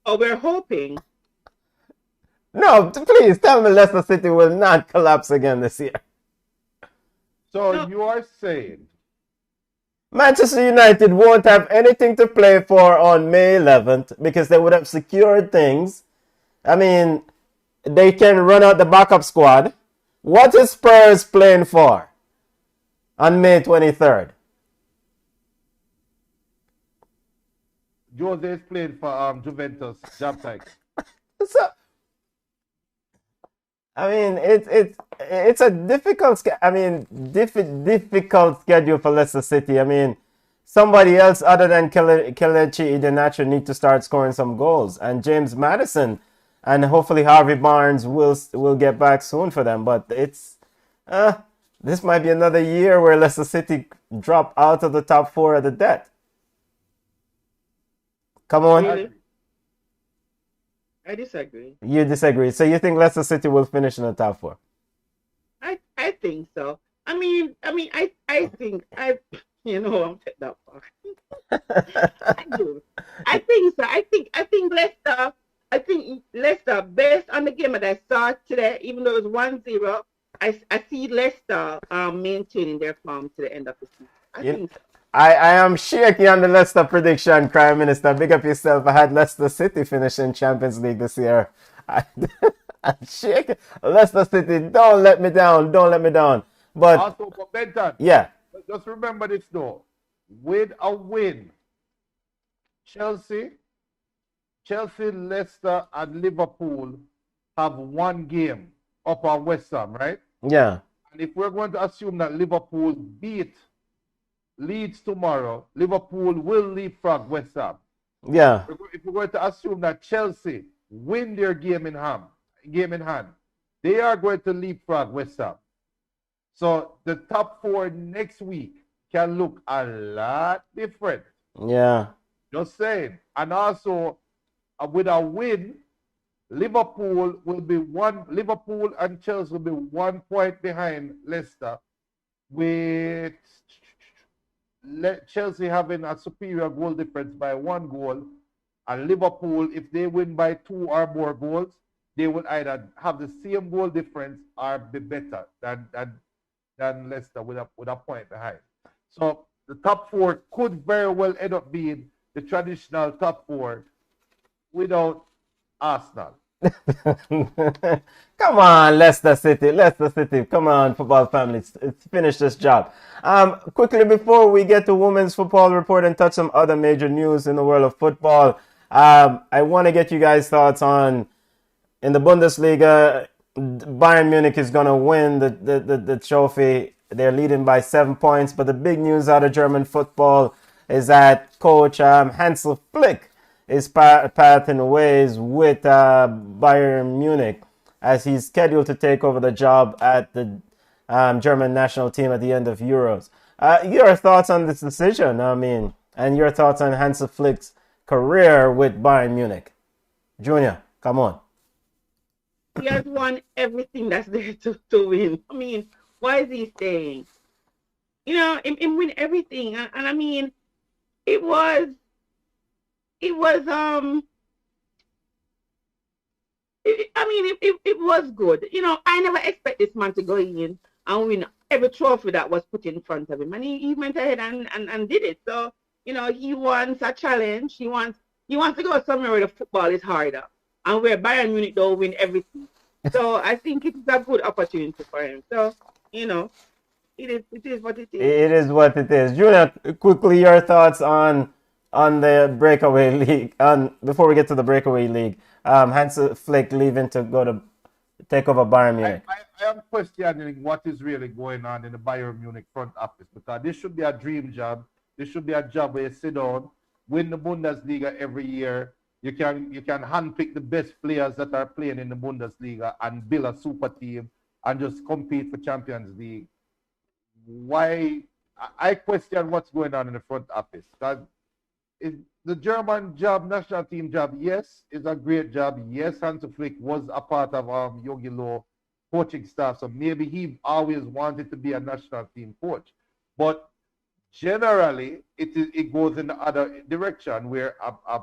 Oh, we're hoping. No, please tell me Leicester City will not collapse again this year. So No. you are saying Manchester United won't have anything to play for on May 11th because they would have secured things. I mean, they can run out the backup squad. What is Spurs playing for on May 23rd? Jose is playing for Juventus, job title. So, I mean, it's a difficult difficult schedule for Leicester City. I mean, somebody else other than Kelechi Iheanacho need to start scoring some goals, and James Maddison, and hopefully Harvey Barnes will get back soon for them. But this might be another year where Leicester City drop out of the top four at the death. Come on. Really? I disagree. You disagree. So you think Leicester City will finish in the top four? I think so. I think I'm take that far. I do. I think so. I think Leicester, based on the game that I saw today, even though it was 1-0, I see Leicester maintaining their form to the end of the season. I think so. I am shaky on the Leicester prediction, Prime Minister. Big up yourself. I had Leicester City finishing Champions League this year. I'm shaky. Leicester City, don't let me down. Don't let me down. But Also for Benton, yeah, just remember this though. With a win, Chelsea, Chelsea, Leicester, and Liverpool have one game up on West Ham, right? Yeah. And if we're going to assume that Liverpool beat Leeds tomorrow, Liverpool will leapfrog West Ham. Yeah. If we're going to assume that Chelsea win their game in hand, they are going to leapfrog West Ham. So the top four next week can look a lot different. Yeah. Just saying. And also, with a win, Liverpool and Chelsea will be 1 point behind Leicester, with Chelsea having a superior goal difference by 1 goal, and Liverpool, if they win by 2 or more goals, they will either have the same goal difference or be better than Leicester with a point behind. So the top four could very well end up being the traditional top four without Arsenal. Come on, Leicester City. Leicester City. Come on, football family. Let's finish this job. Quickly, before we get to women's football report and touch some other major news in the world of football, I want to get you guys' thoughts on, in the Bundesliga, Bayern Munich is going to win the trophy. They're leading by 7 points. But the big news out of German football is that coach Hansel Flick is parting ways with Bayern Munich, as he's scheduled to take over the job at the German national team at the end of Euros. Your thoughts on this decision, and your thoughts on Hansel Flick's career with Bayern Munich? Junior, come on. He has won everything that's there to win. Why is he staying? He win everything. And it was it was it was good. I never expect this man to go in and win every trophy that was put in front of him. And he went ahead and did it. So, he wants a challenge. He wants to go somewhere where the football is harder and where Bayern Munich don't win everything. So I think it's a good opportunity for him. So, it is what it is. It is what it is. Junior, quickly your thoughts on the breakaway league. Before we get to the breakaway league, Hansel Flick leaving to go to take over Bayern Munich. I am questioning what is really going on in the Bayern Munich front office, because this should be a dream job. This should be a job where you sit down, win the Bundesliga every year. You can handpick the best players that are playing in the Bundesliga and build a super team and just compete for Champions League. Why? I question what's going on in the front office. The German job, national team job, yes, is a great job. Yes, Hansel Flick was a part of Jogi Löw coaching staff, so maybe he always wanted to be a national team coach. But generally, it goes in the other direction, where a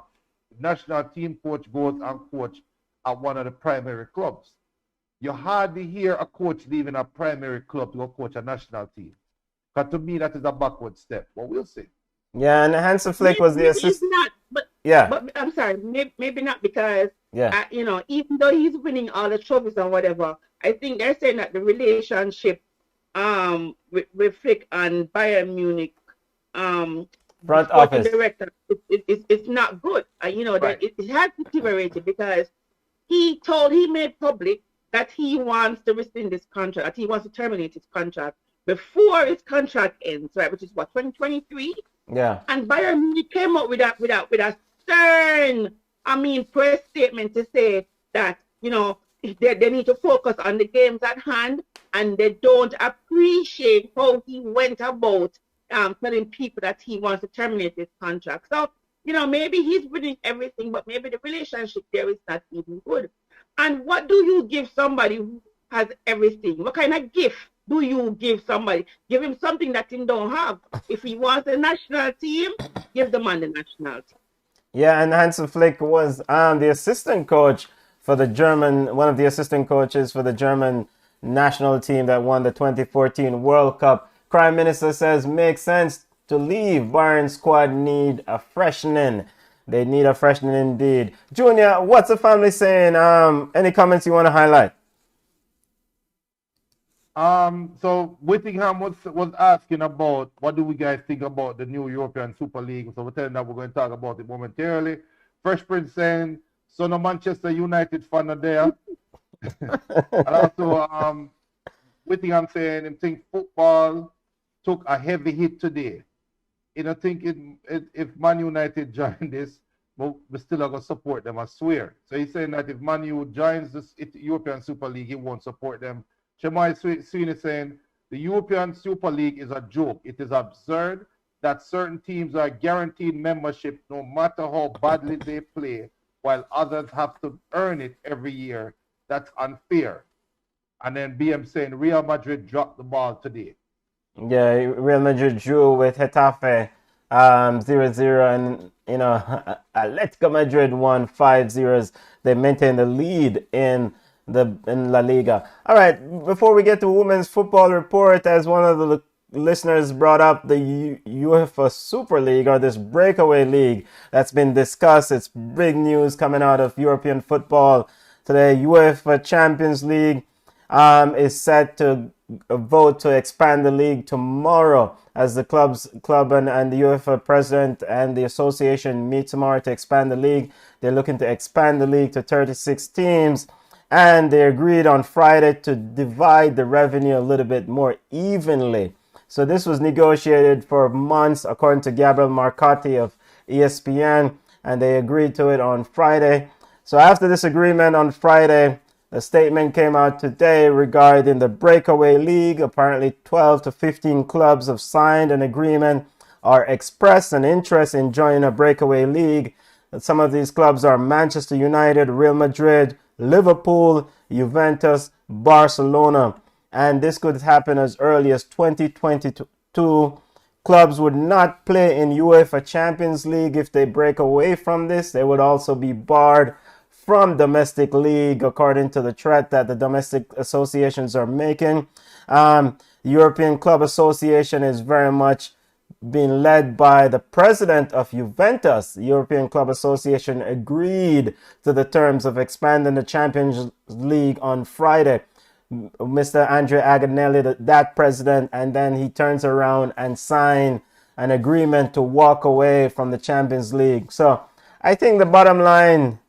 national team coach goes and coach at one of the primary clubs. You hardly hear a coach leaving a primary club to go coach a national team. Because to me, that is a backward step. But we'll see. Yeah, and Hansel Flick was the assistant. But I'm sorry, maybe not, because even though he's winning all the trophies and whatever, I think they're saying that the relationship with Flick and Bayern Munich front office director, it's not good. Right. That it has deteriorated, because he made public that he wants to rescind this contract, that he wants to terminate his contract before his contract ends, right? Which is what, 2023? Yeah. And Bayern Munich came up with a stern, press statement to say that, they need to focus on the games at hand, and they don't appreciate how he went about telling people that he wants to terminate his contract. So, maybe he's winning everything, but maybe the relationship there is not even good. And what do you give somebody who has everything? What kind of gift do you give somebody? Give him something that he don't have. If he wants a national team, give the man the national team. Yeah, and Hansel Flick was the assistant coach for one of the assistant coaches for the German national team that won the 2014 World Cup. Prime Minister says makes sense to leave. Bayern squad need a freshening. They need a freshening indeed. Junior, what's the family saying? Any comments you want to highlight? So Whittingham was asking about what do we guys think about the new European Super League. So we're telling that we're going to talk about it momentarily. Fresh Prince saying, son of Manchester United fan are there. And also, Whittingham saying, him think football took a heavy hit today. You know, think if Man United join this, we still are going to support them, I swear. So he's saying that if Man U joins this European Super League, he won't support them. Tremaine Sweeney saying, the European Super League is a joke. It is absurd that certain teams are guaranteed membership no matter how badly they play, while others have to earn it every year. That's unfair. And then BM saying, Real Madrid dropped the ball today. Yeah, Real Madrid drew with Getafe 0-0, and Atletico Madrid won 5-0. They maintain the lead in La Liga. All right, before we get to women's football report, as one of the listeners brought up, the UEFA Super League, or this breakaway league that's been discussed. It's big news coming out of European football today. UEFA Champions League is set to vote to expand the league tomorrow, as the club and the UEFA president and the association meet tomorrow to expand the league. They're looking to expand the league to 36 teams, and they agreed on Friday to divide the revenue a little bit more evenly. So this was negotiated for months, according to Gabriel Marcotti of ESPN, and they agreed to it on Friday. So after this agreement on Friday, a statement came out today regarding the breakaway league. Apparently 12 to 15 clubs have signed an agreement or expressed an interest in joining a breakaway league. Some of these clubs are Manchester United, Real Madrid, Liverpool, Juventus, Barcelona. And this could happen as early as 2022. Clubs would not play in UEFA Champions League if they break away from this. They would also be barred from domestic league, according to the threat that the domestic associations are making. The European Club Association is very much being led by the president of Juventus. The European Club Association agreed to the terms of expanding the Champions League on Friday. Mr. Andrea Agnelli, that president, and then he turns around and signs an agreement to walk away from the Champions League. So I think the bottom line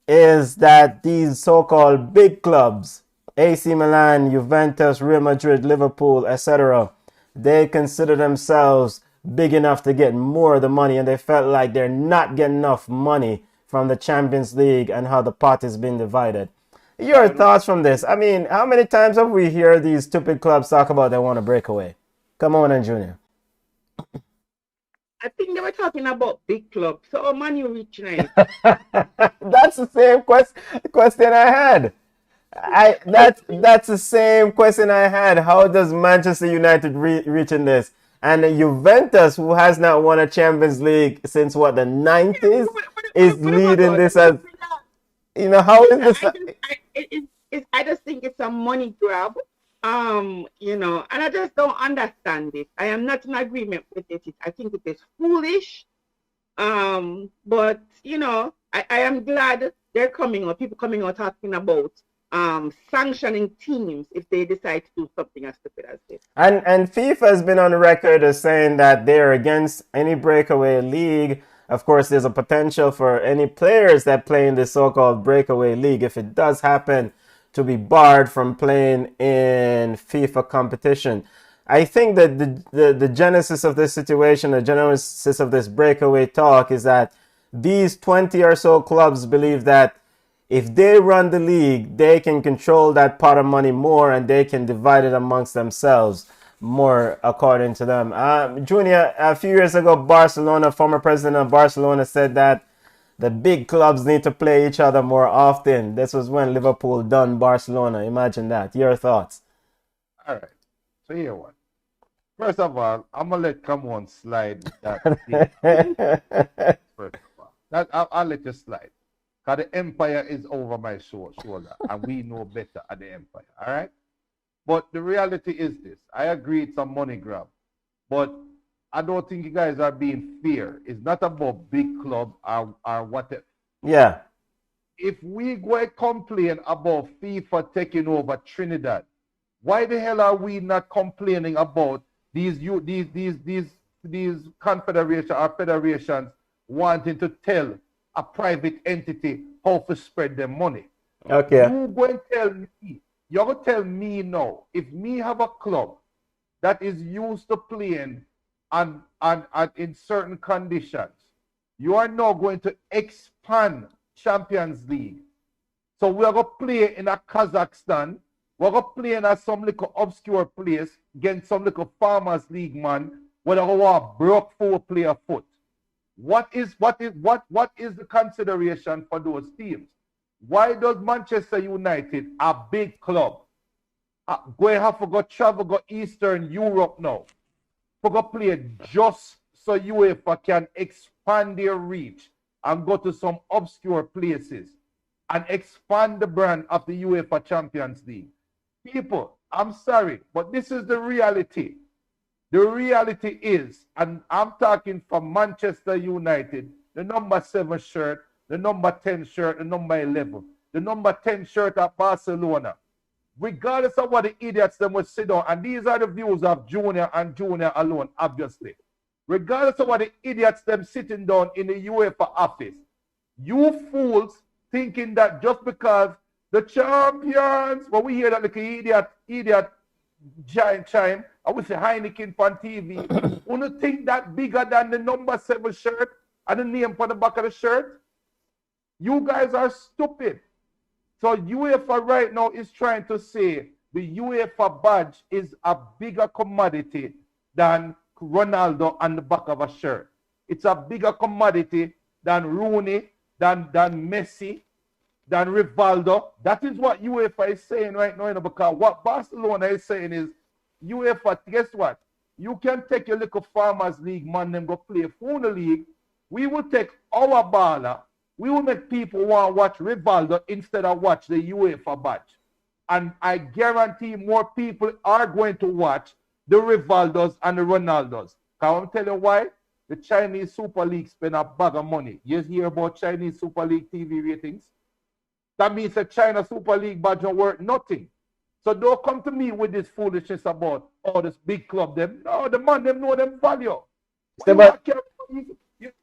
is that these so-called big clubs, AC Milan, Juventus, Real Madrid, Liverpool, etc., they consider themselves big enough to get more of the money, and they felt like they're not getting enough money from the Champions League and how the pot is being divided. Your thoughts from this? I mean, how many times have we heard these stupid clubs talk about they want to break away? Come on, and Junior. I think they were talking about big clubs. So Man U reach now. That's the same question I had. That's the same question I had. How does Manchester United reach in this? And Juventus, who has not won a Champions League since what, the 90s, is leading this as, how is this? I just think it's a money grab. And I just don't understand it. I am not in agreement with it. I think it is foolish. But I am glad they're coming out, people coming out talking about sanctioning teams if they decide to do something as stupid as this. And FIFA has been on record as saying that they're against any breakaway league. Of course, there's a potential for any players that play in this so-called breakaway league, if it does happen, to be barred from playing in FIFA competition. I think that the genesis of this situation, the genesis of this breakaway talk, is that these 20 or so clubs believe that if they run the league, they can control that pot of money more and they can divide it amongst themselves more, according to them. Junior, a few years ago, Barcelona, former president of Barcelona, said that the big clubs need to play each other more often. This was when Liverpool done Barcelona. Imagine that. Your thoughts? All right. So here one. First of all, I'm gonna let Come slide that. First of all, I'll let you slide. Cause the empire is over my shoulder, and we know better at the empire. All right. But the reality is this: I agree it's a money grab, but I don't think you guys are being fair. It's not about big club or whatever. Yeah. If we go and complain about FIFA taking over Trinidad, why the hell are we not complaining about these confederations or federations wanting to tell a private entity how to spread their money. Okay. You're going to tell me now, if me have a club that is used to playing and in certain conditions, you are now going to expand Champions League. So we're going to play in a Kazakhstan. We're going to play in some little obscure place against some little farmers league man where they want broke 4-player foot. What is the consideration for those teams? Why does Manchester United, a big club, going to have to go travel go Eastern Europe now for go play just so UEFA can expand their reach and go to some obscure places and expand the brand of the UEFA Champions League? People, I'm sorry, but this is the reality. The reality is, and I'm talking from Manchester United, the number 7 shirt, the number 10 shirt, the number 11, the number 10 shirt at Barcelona. Regardless of what the idiots them will sit down, and these are the views of Junior and Junior alone, obviously. Regardless of what the idiots them sitting down in the UEFA office, you fools thinking that just because the champions, when we hear that like idiot giant chime, I would say Heineken on TV, wanna think that bigger than the number 7 shirt and the name on the back of the shirt? You guys are stupid. So UEFA right now is trying to say the UEFA badge is a bigger commodity than Ronaldo on the back of a shirt. It's a bigger commodity than Rooney, than Messi, than Rivaldo. That is what UEFA is saying right now, because what Barcelona is saying is, UEFA, guess what? You can take your little farmers league man and go play for the league. We will take our baller. We will make people want to watch Rivaldo instead of watch the UEFA badge. And I guarantee more people are going to watch the Rivaldos and the Ronaldos. Can I tell you why? The Chinese Super League spend a bag of money. You hear about Chinese Super League TV ratings? That means the China Super League badge don't worth nothing. So don't come to me with this foolishness about this big club. Them no, the man them know them value. You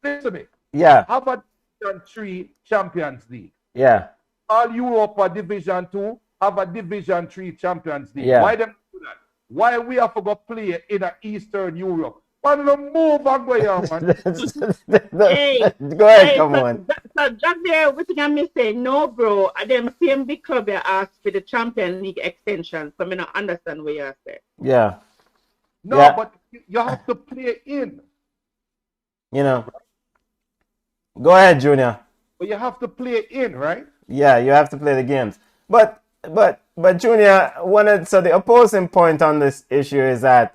listen to me. Yeah. Have a Division 3 Champions League. Yeah. All Europe are Division 2 have a Division 3 Champions League. Yeah. Why them do that? Why we have to go play in a Eastern Europe? Man, the move and go here, man. Hey, Go ahead, come on. So just there, what I me say, no, bro. Them same big club they asked for the Champions League extension. So I don't understand what you say. Yeah. No, Yeah. but you have to play in. You know. Go ahead, Junior. But you have to play in, right? Yeah, you have to play the games. But Junior, so the opposing point on this issue is that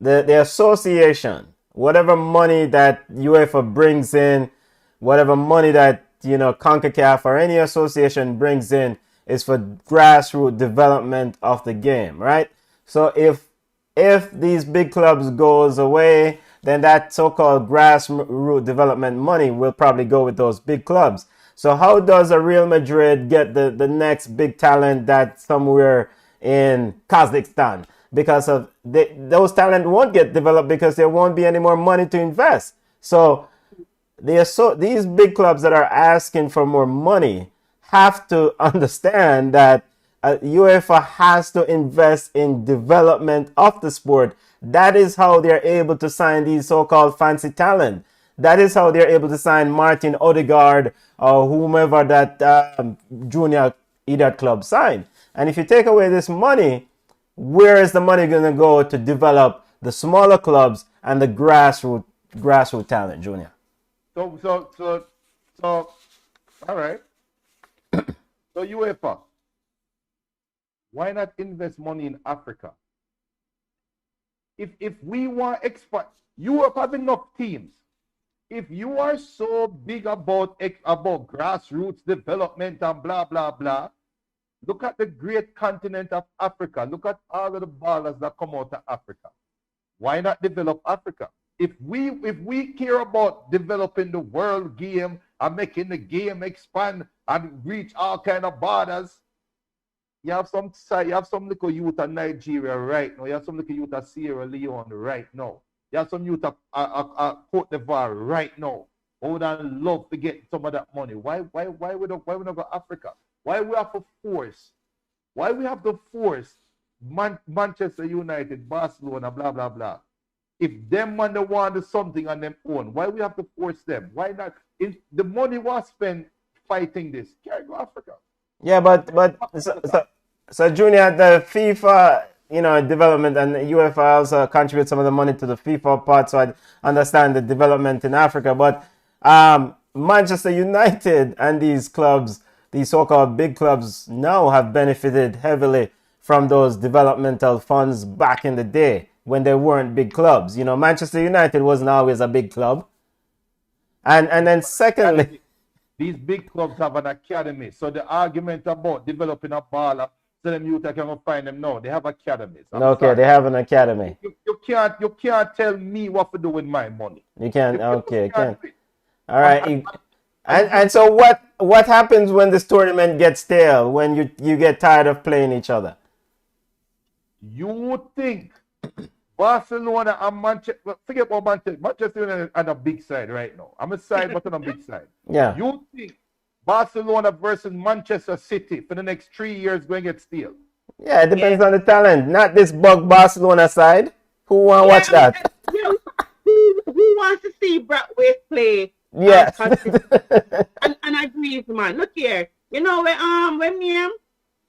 the association, whatever money that UEFA brings in, whatever money that, CONCACAF or any association brings in is for grassroots development of the game, right? So if these big clubs goes away, then that so-called grassroots development money will probably go with those big clubs. So how does a Real Madrid get the next big talent that's somewhere in Kazakhstan? Because of those talent won't get developed because there won't be any more money to invest. So these big clubs that are asking for more money have to understand that UEFA has to invest in development of the sport. That is how they're able to sign these so-called fancy talent. That is how they're able to sign Martin Odegaard or whomever that junior idiot club signed. And if you take away this money, where is the money going to go to develop the smaller clubs and the grassroots talent, Junior? So, all right. So UEFA, why not invest money in Africa? If we want expand, Europe have enough teams. If you are so big about grassroots development and blah blah blah, look at the great continent of Africa. Look at all of the ballers that come out of Africa. Why not develop Africa? If we care about developing the world game and making the game expand and reach all kind of borders, you have some little youth of Nigeria right now. You have some little youth of Sierra Leone right now. You have some youth of Cote d'Ivoire right now. I would have loved to get some of that money. Why we not go Africa? Why we have to force? Why we have to force Manchester United, Barcelona, blah blah blah? If them man they want to do something on them own, why we have to force them? Why not? If the money was spent fighting this, can't go Africa. Yeah, but so Junior, the FIFA, development and UEFA also contribute some of the money to the FIFA part. So I understand the development in Africa, but Manchester United and these clubs, these so-called big clubs, now have benefited heavily from those developmental funds back in the day when they weren't big clubs. Manchester United wasn't always a big club, and then secondly. These big clubs have an academy. So the argument about developing a baller, so them youth I can find them now. They have academies. Okay, they have an academy. You can't tell me what to do with my money. You can't. Okay, you can't. All right. And so what happens when this tournament gets stale? When you get tired of playing each other? You would think Barcelona and Manchester, forget about Manchester. Manchester United on a big side right now. I'm a side, but on a big side. Yeah. You think Barcelona versus Manchester City for the next 3 years going to get steel? Yeah, it depends on the talent. Not this bug Barcelona side. Who want to watch that? Who wants to see Bradway play? Yeah. and I agree, man. Look here. When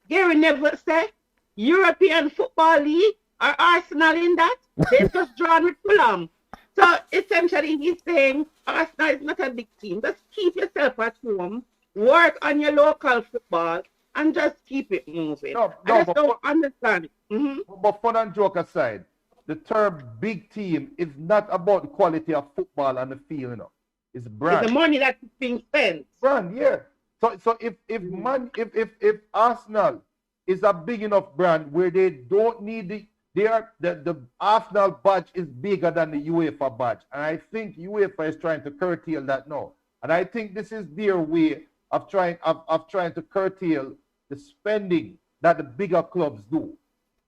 Gary Neville said European Football League, are Arsenal in that? They just drawn with Fulham. So essentially he's saying Arsenal is not a big team. Just keep yourself at home, work on your local football, and just keep it moving. I just don't understand. Mm-hmm. But fun and joke aside, the term big team is not about the quality of football on the field, It's brand. It's the money that's being spent. Brand, yeah. So if Arsenal is a big enough brand where they don't need the Arsenal badge is bigger than the UEFA badge. And I think UEFA is trying to curtail that now. And I think this is their way of trying to curtail the spending that the bigger clubs do.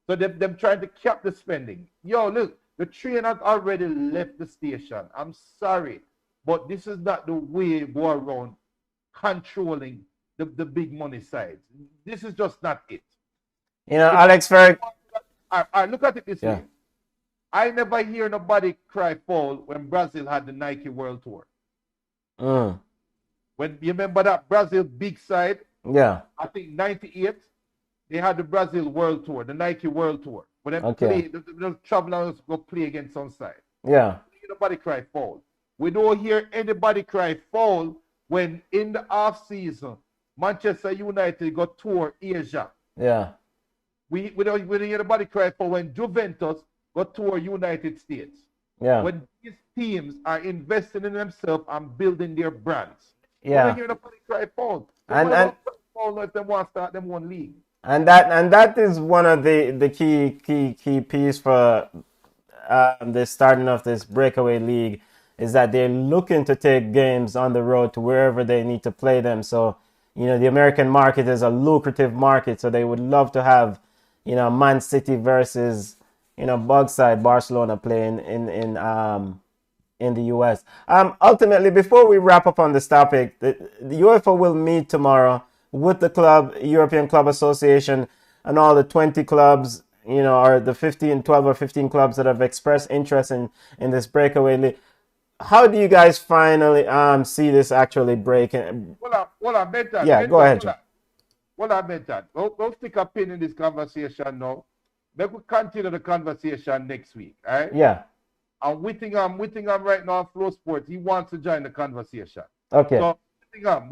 So them trying to cap the spending. Yo, look, the train has already left the station. I'm sorry, but this is not the way we go around controlling the big money sides. This is just not it. Alex Ferg. I look at it this way. I never hear nobody cry foul when Brazil had the Nike World Tour. When you remember that Brazil big side, I think 98, they had the Brazil World Tour, the Nike World Tour. When they play, the travelers go play against some side. Yeah. Nobody cry foul. We don't hear anybody cry foul when in the off season Manchester United got tour Asia. Yeah. We don't hear anybody cry foul when Juventus got tour United States. Yeah. When these teams are investing in themselves and building their brands. Yeah. We don't hear nobody cry foul. And if they want to start them one league. And that is one of the key piece for the starting of this breakaway league, is that they're looking to take games on the road to wherever they need to play them. So, the American market is a lucrative market, so they would love to have, Man City versus, Bugside Barcelona playing in the US. Ultimately, before we wrap up on this topic, the UEFA will meet tomorrow with the European Club Association, and all the 20 clubs, or the 12 or 15 clubs that have expressed interest in this breakaway league. How do you guys finally see this actually breaking? Well, I bet that. Yeah, go ahead, John. Well, I bet that. Don't stick a pin in this conversation now. Maybe we continue the conversation next week, all right? Yeah. And Whittingham right now on FlowSports, he wants to join the conversation. Okay. So Whittingham,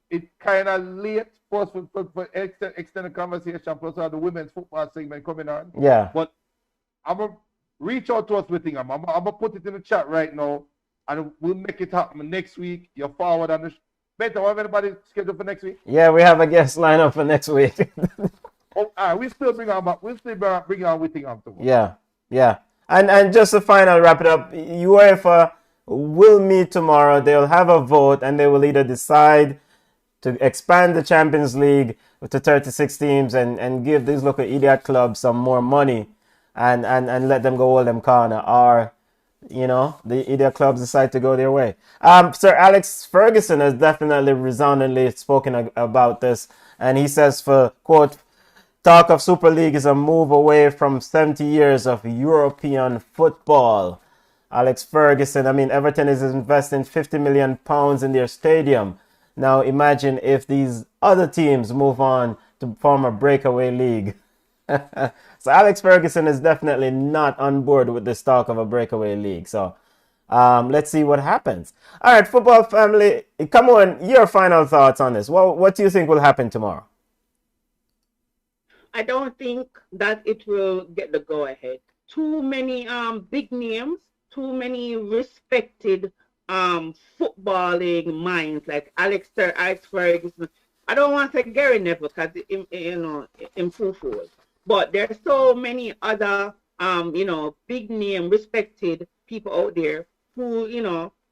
it kind of late for us for extend the conversation, plus the women's football segment coming on. Yeah. But I'm going to reach out to us, Whittingham. I'm going to put it in the chat right now, and we'll make it happen next week. You're forward on the Better, have anybody scheduled for next week? Yeah, we have a guest lineup for next week. We still bring on Whittingham tomorrow. Yeah. And just to wrap it up, UEFA will meet tomorrow. They'll have a vote, and they will either decide to expand the Champions League to 36 teams and give these local idiot clubs some more money and let them go hold them corner, or either clubs decide to go their way. Sir Alex Ferguson has definitely resoundingly spoken about this, and he says, for quote, talk of Super League is a move away from 70 years of European football. Alex Ferguson, I mean, Everton is investing £50 million in their stadium. Now imagine if these other teams move on to form a breakaway league. So Alex Ferguson is definitely not on board with this talk of a breakaway league. So let's see what happens. All right, football family, come on, your final thoughts on this. What do you think will happen tomorrow? I don't think that it will get the go ahead. Too many big names, too many respected footballing minds like Alex Ferguson. I don't want to say Gary Neville because in full. But there's so many other big name respected people out there who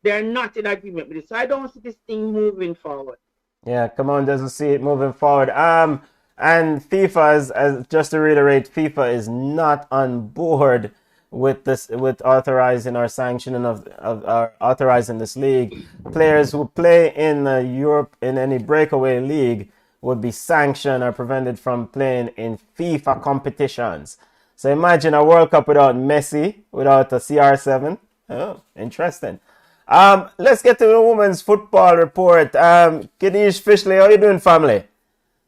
they're not in agreement with it. So I don't see this thing moving forward. Yeah, come on, doesn't see it moving forward. And FIFA, as just to reiterate, FIFA is not on board with this, with authorizing or sanctioning of authorizing this league. Players who play in Europe in any breakaway league would be sanctioned or prevented from playing in FIFA competitions. So imagine a World Cup without Messi, without a CR7. Oh, interesting. Let's get to the women's football report. Kadish Fishley, how you doing, family?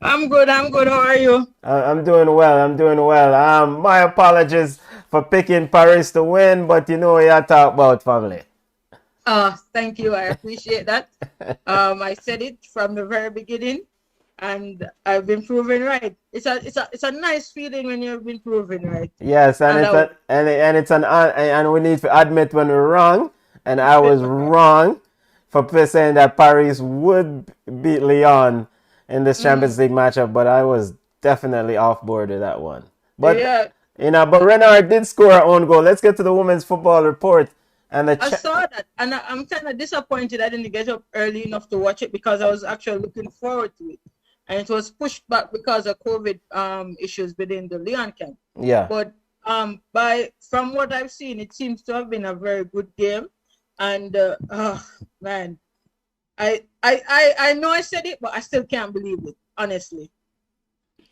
I'm good. How are you? I'm doing well. My apologies for picking Paris to win, but you know what you talk about, family. Thank you. I appreciate that. I said it from the very beginning, and I've been proven right. It's a nice feeling when you've been proven right. Yes, and and we need to admit when we're wrong, and I was wrong for saying that Paris would beat Lyon in this Champions League matchup, but I was definitely off board with that one. But yeah. But Renard did score her own goal. Let's get to the women's football report. And I saw that, and I'm kind of disappointed I didn't get up early enough to watch it because I was actually looking forward to it, and it was pushed back because of COVID issues within the Lyon camp. Yeah. But from what I've seen, it seems to have been a very good game, and man. I know I said it, but I still can't believe it, honestly.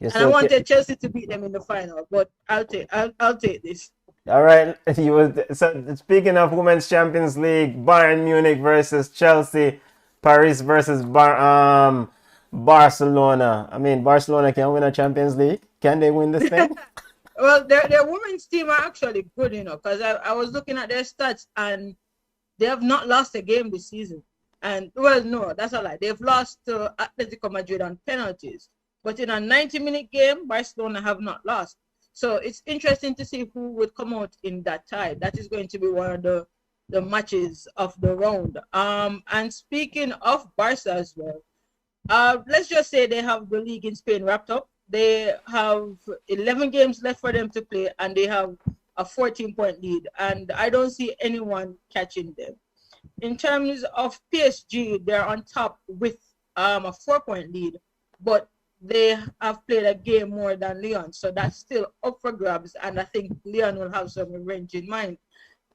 And I wanted Chelsea to beat them in the final, but I'll take this. All right. So speaking of Women's Champions League, Bayern Munich versus Chelsea, Paris versus Barcelona. I mean, Barcelona can win a Champions League. Can they win this thing? Well, their women's team are actually good, because I was looking at their stats and they have not lost a game this season. And, well, no, that's a lie. They've lost to Atletico Madrid on penalties. But in a 90-minute game, Barcelona have not lost. So it's interesting to see who would come out in that tie. That is going to be one of the matches of the round. And speaking of Barca as well, let's just say they have the league in Spain wrapped up. They have 11 games left for them to play, and they have a 14-point lead. And I don't see anyone catching them. In terms of PSG, they're on top with a 4-point lead, but they have played a game more than Lyon, so that's still up for grabs, and I think Lyon will have some revenge in mind.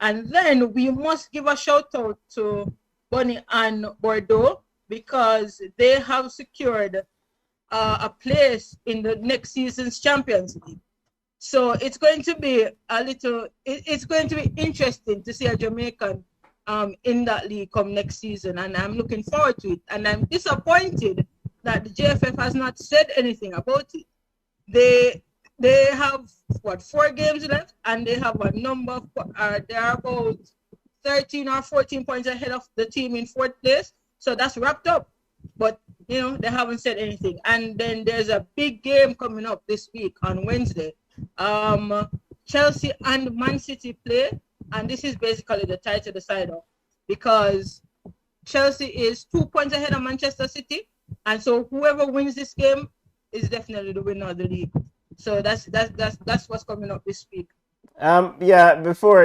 And then we must give a shout out to Bonnie and Bordeaux because they have secured a place in the next season's Champions League. So it's going to be it's going to be interesting to see a Jamaican in that league come next season, and I'm looking forward to it. And I'm disappointed that the JFF has not said anything about it. They have 4 games left, and they have a number of they are about 13 or 14 points ahead of the team in 4th place. So that's wrapped up. But they haven't said anything. And then there's a big game coming up this week on Wednesday. Chelsea and Man City play. And this is basically the title decider because Chelsea is 2 points ahead of Manchester City, and so whoever wins this game is definitely the winner of the league. So that's what's coming up this week. Yeah. Before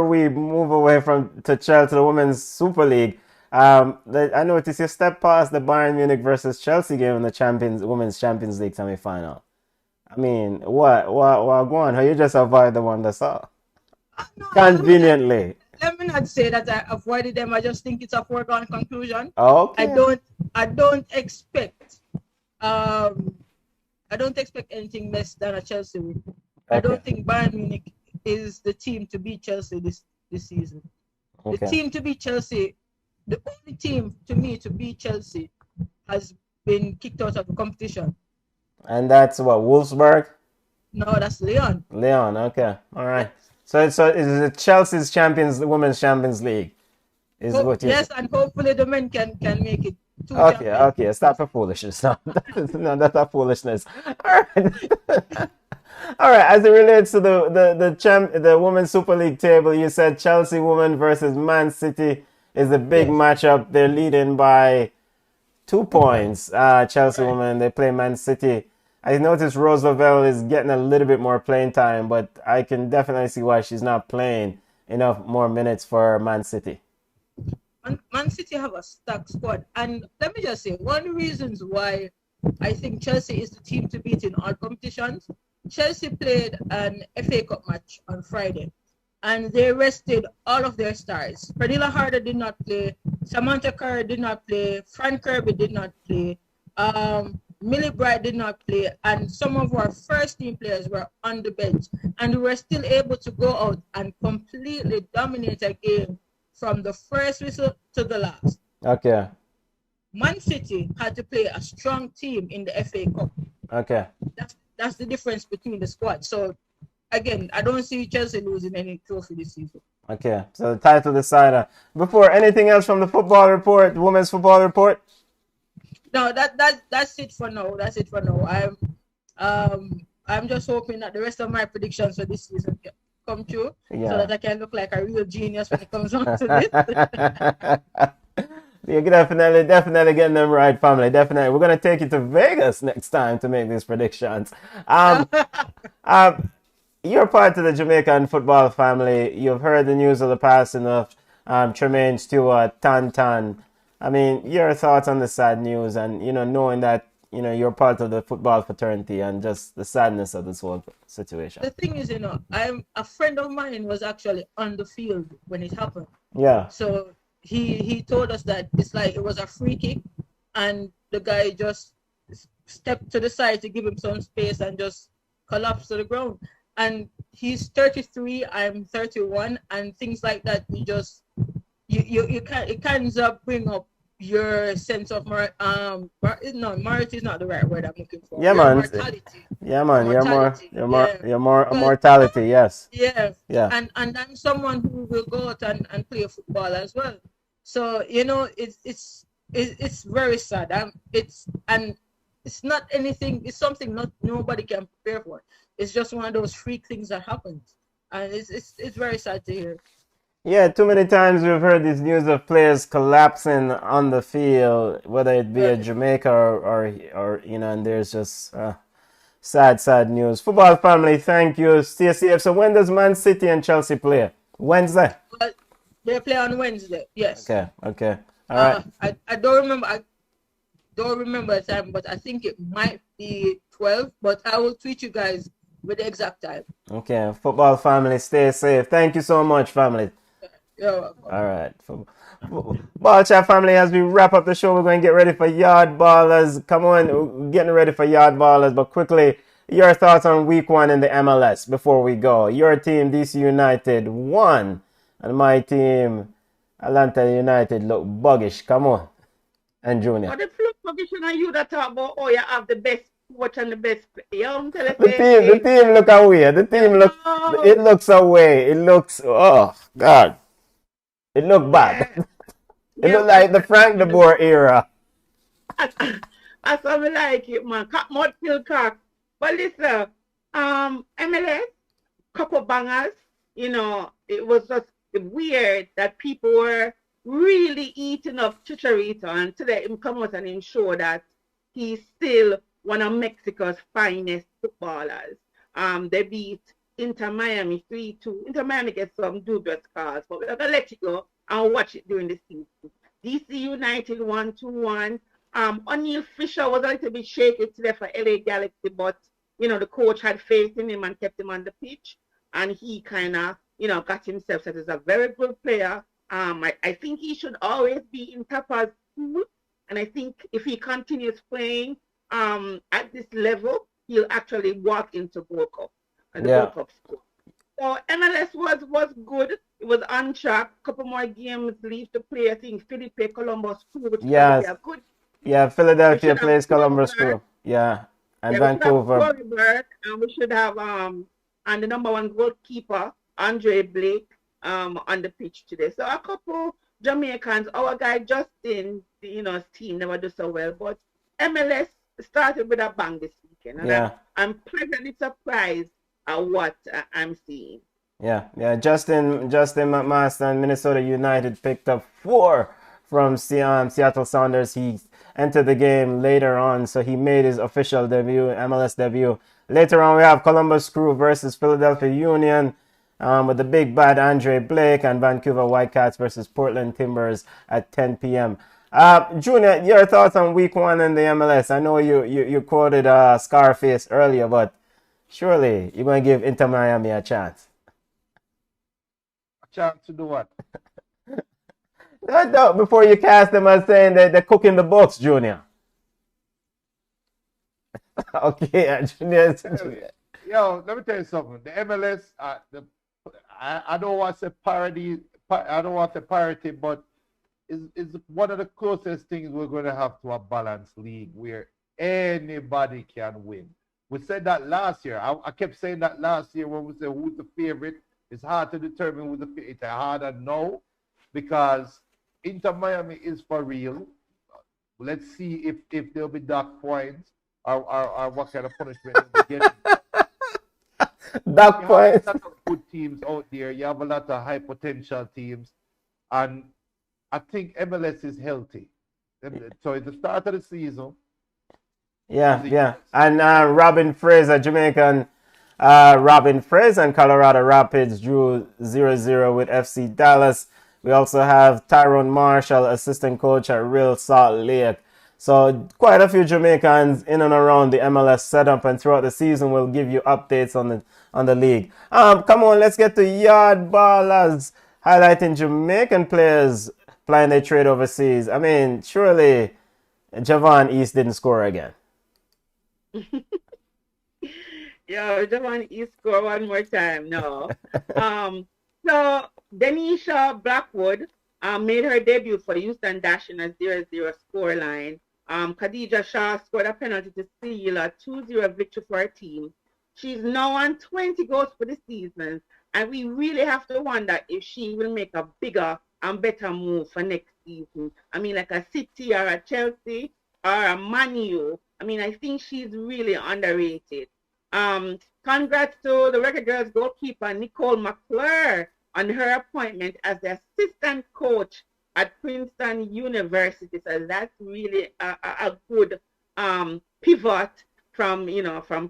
we move away to Chelsea, the Women's Super League, I noticed you stepped past the Bayern Munich versus Chelsea game in the Women's Champions League semi-final. I mean, what go on? How you just avoid the one that's all? No, Conveniently. let me not say that I avoided them. I just think it's a foregone conclusion. Okay. I don't expect um I don't expect anything less than a Chelsea win. I Okay. don't think Bayern Munich is the team to beat Chelsea this season. The Okay. team to beat Chelsea, the only team to me to beat Chelsea has been kicked out of the competition. And that's what, Wolfsburg? No, that's Leon. Leon, okay. All right. Yes. So is it Chelsea's champions, the Women's Champions League? Is what you Yes, and hopefully the men can make it two Okay, champions. okay. Stop the foolishness. No, no, that's not foolishness. All right. All right. As it relates to the Women's Super League table, you said Chelsea women versus Man City is a big Yes. matchup. They're leading by 2 points. Chelsea Right. women, they play Man City. I noticed Rose Lavelle is getting a little bit more playing time, but I can definitely see why she's not playing enough more minutes for Man City. Man City have a stacked squad, and let me just say one of the reasons why I think Chelsea is the team to beat in all competitions. Chelsea played an FA Cup match on Friday, and they rested all of their stars. Pernilla Harder did not play, Samantha Kerr did not play, Fran Kirby did not play, Millie Bright did not play, and some of our first team players were on the bench, and we were still able to go out and completely dominate a game from the first whistle to the last. Okay. Man City had to play a strong team in the FA Cup. Okay. That's the difference between the squad. So again, I don't see Chelsea losing any trophy this season. Okay. So the title decider. Before anything else from the football report, women's football report? No, that's it for now. That's it for now. I'm just hoping that the rest of my predictions for this season come true, Yeah. so that I can look like a real genius when it comes on to this. You're definitely getting them right, family. Definitely. We're gonna take you to Vegas next time to make these predictions. You're part of the Jamaican football family. You've heard the news of the passing of Tremaine, Stewart, Tan. I mean, your thoughts on the sad news, and knowing that you're part of the football fraternity, and just the sadness of this whole situation. The thing is, a friend of mine was actually on the field when it happened. Yeah. So he told us that it's like it was a free kick, and the guy just stepped to the side to give him some space and just collapsed to the ground. And he's 33, I'm 31, and things like that. You can't, it kind of bring up your sense of merit is not the right word I'm looking for. Yeah, Your man. mortality. Yeah, man. Mortality. You're more mortality. Yes. Yeah. Yeah. And I'm someone who will go out and play football as well. So it's very sad. It's not anything. It's something nobody can prepare for. It's just one of those freak things that happens, and it's very sad to hear. Yeah, too many times we've heard this news of players collapsing on the field, whether it be a Jamaica or and there's just sad news. Football family, thank you. Stay safe. So when does Man City and Chelsea play? Wednesday? Well, they play on Wednesday. Yes. Okay. All right. I don't remember. I don't remember the time, but I think it might be 12. But I will tweet you guys with the exact time. Okay. Football family, stay safe. Thank you so much, family. You're welcome. All right. Ball Chat family, as we wrap up the show, we're going to get ready for Yard Ballers. Come on, we're getting ready for Yard Ballers, but quickly, your thoughts on week 1 in the MLS before we go. Your team, DC United, won, and my team, Atlanta United, look buggish. Come on. And Junior. But the position are you that talk about, you have the best coach and the best player. The team look away. It looks away. It looks, oh, God. It looked bad. It looked like the Frank de Boer era. That's what I like it, man. Cut mud field cock. But listen, MLS, couple bangers, it was just weird that people were really eating up Chicharito, and today him come out and him show that he's still one of Mexico's finest footballers. They beat Inter Miami 3-2. Inter Miami gets some dubious scores, but we're gonna let you go and watch it during the season. DC United 1-1. O'Neal Fisher was a little bit shaky today for LA Galaxy, but the coach had faith in him and kept him on the pitch, and he kind of got himself set as a very good player. I think he should always be in Tapa's pool. And I think if he continues playing at this level, he'll actually walk into Gold Cup and the Yeah. Gold Cup score. So MLS was good. It was on track. A couple more games left to play. I think Philippe Columbus Crew, which is going to be Yes. a good. Yeah, We Philadelphia should have plays Corey Columbus Burke. Crew. Yeah. And Yeah, we should have Vancouver. Corey Burke, and we should have and the number one goalkeeper Andre Blake on the pitch today. So a couple Jamaicans. Our guy Justin, his team never do so well, but MLS started with a bang this weekend, and Yeah. I'm pleasantly surprised at what I'm seeing. Yeah. Justin McMaster and Minnesota United picked up 4 from Seattle Sounders. He entered the game later on, so he made his official debut, MLS debut. Later on, we have Columbus Crew versus Philadelphia Union with the big bad Andre Blake, and Vancouver Whitecaps versus Portland Timbers at 10 p.m. Junior, your thoughts on week 1 in the MLS? I know you quoted Scarface earlier, but surely you're going to give Inter Miami a chance. A chance to do what? No, before you cast them as saying that they're cooking the books, Junior. Okay, Junior. Yo, let me tell you something. The MLS, I don't want to say parody. I don't want to say parity, but is one of the closest things we're going to have to a balanced league where anybody can win. We said that last year. I kept saying that last year when we said who's the favorite. It's hard to determine who's the favorite. It's harder now because Inter Miami is for real. Let's see if there'll be dark points or what kind of punishment they'll be getting. Dark You have points. a lot of good teams out there. You have a lot of high potential teams. And I think MLS is healthy. So at the start of the season. Yeah. And Robin Fraser, Jamaican Robin Fraser and Colorado Rapids drew 0-0 with FC Dallas. We also have Tyrone Marshall, assistant coach at Real Salt Lake. So quite a few Jamaicans in and around the MLS setup, and throughout the season we'll give you updates on the league. Come on, let's get to Yard Ballers, highlighting Jamaican players playing their trade overseas. I mean, surely Javon East didn't score again. Yeah, Javon East score one more time. No. So Denisha Blackwood made her debut for the Houston Dash in a 0-0 scoreline. Khadija Shah scored a penalty to seal a 2-0 victory for her team. She's now on 20 goals for the season, and we really have to wonder if she will make a bigger and better move for next season. I mean, like a City or a Chelsea or a Man U. I mean, I think she's really underrated. Congrats to the Record Girls goalkeeper Nicole McClure on her appointment as the assistant coach at Princeton University. So that's really a good pivot from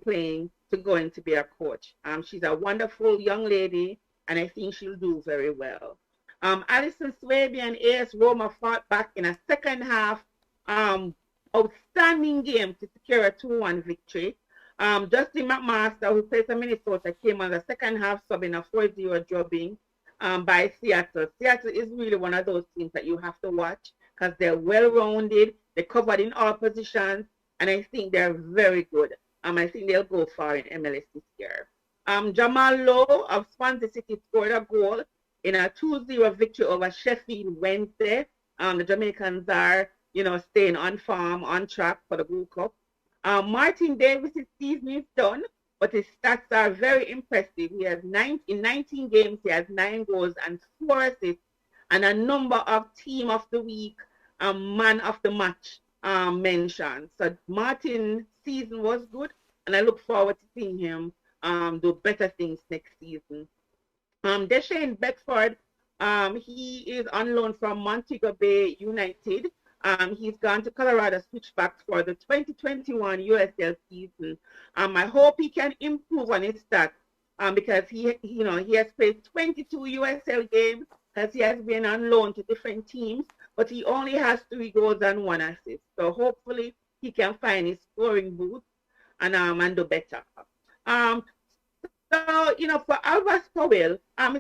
playing to going to be a coach. She's a wonderful young lady, and I think she'll do very well. Alison Swaby and AS Roma fought back in a second half outstanding game to secure a 2-1 victory. Justin McMaster, who plays for Minnesota, came on the second half sub in a 4-0 drubbing by Seattle. Seattle is really one of those teams that you have to watch because they're well-rounded, they're covered in all positions, and I think they're very good. I think they'll go far in MLS this year. Jamal Lowe of Swansea City scored a goal in a 2-0 victory over Sheffield Wednesday. The Jamaicans are, staying on form, on track for the World Cup. Martin Davis' season is done, but his stats are very impressive. He has in 19 games, he has 9 goals and 4 assists, and a number of Team of the Week, Man of the Match mentions. So Martin's season was good, and I look forward to seeing him do better things next season. Deshane Beckford, he is on loan from Montego Bay United. He's gone to Colorado Switchbacks for the 2021 USL season. I hope he can improve on his stats because he has played 22 USL games because he has been on loan to different teams, but he only has 3 goals and 1 assist. So hopefully he can find his scoring boots and do better. So, for Alvas Powell,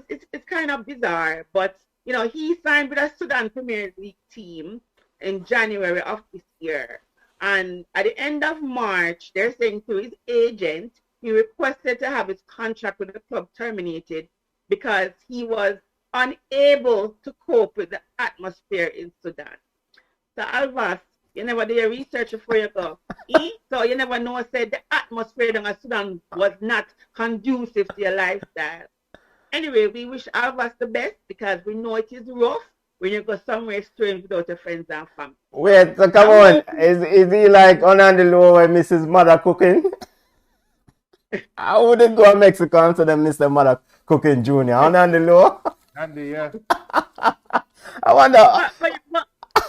it's kind of bizarre, but, he signed with a Sudan Premier League team in January of this year. And at the end of March, they're saying to his agent, he requested to have his contract with the club terminated because he was unable to cope with the atmosphere in Sudan. So Alvas, you never do your research before you go. So you never know, said the atmosphere in Sudan was not conducive to your lifestyle. Anyway, we wish Alvas the best because we know it is rough when you go somewhere strange without your friends and family. Wait, so come on. Is he like on the low when Mrs. Mother cooking? I wouldn't go to Mexico and to them Mr. Mother cooking Junior. On the low. Andy, yeah. I wonder.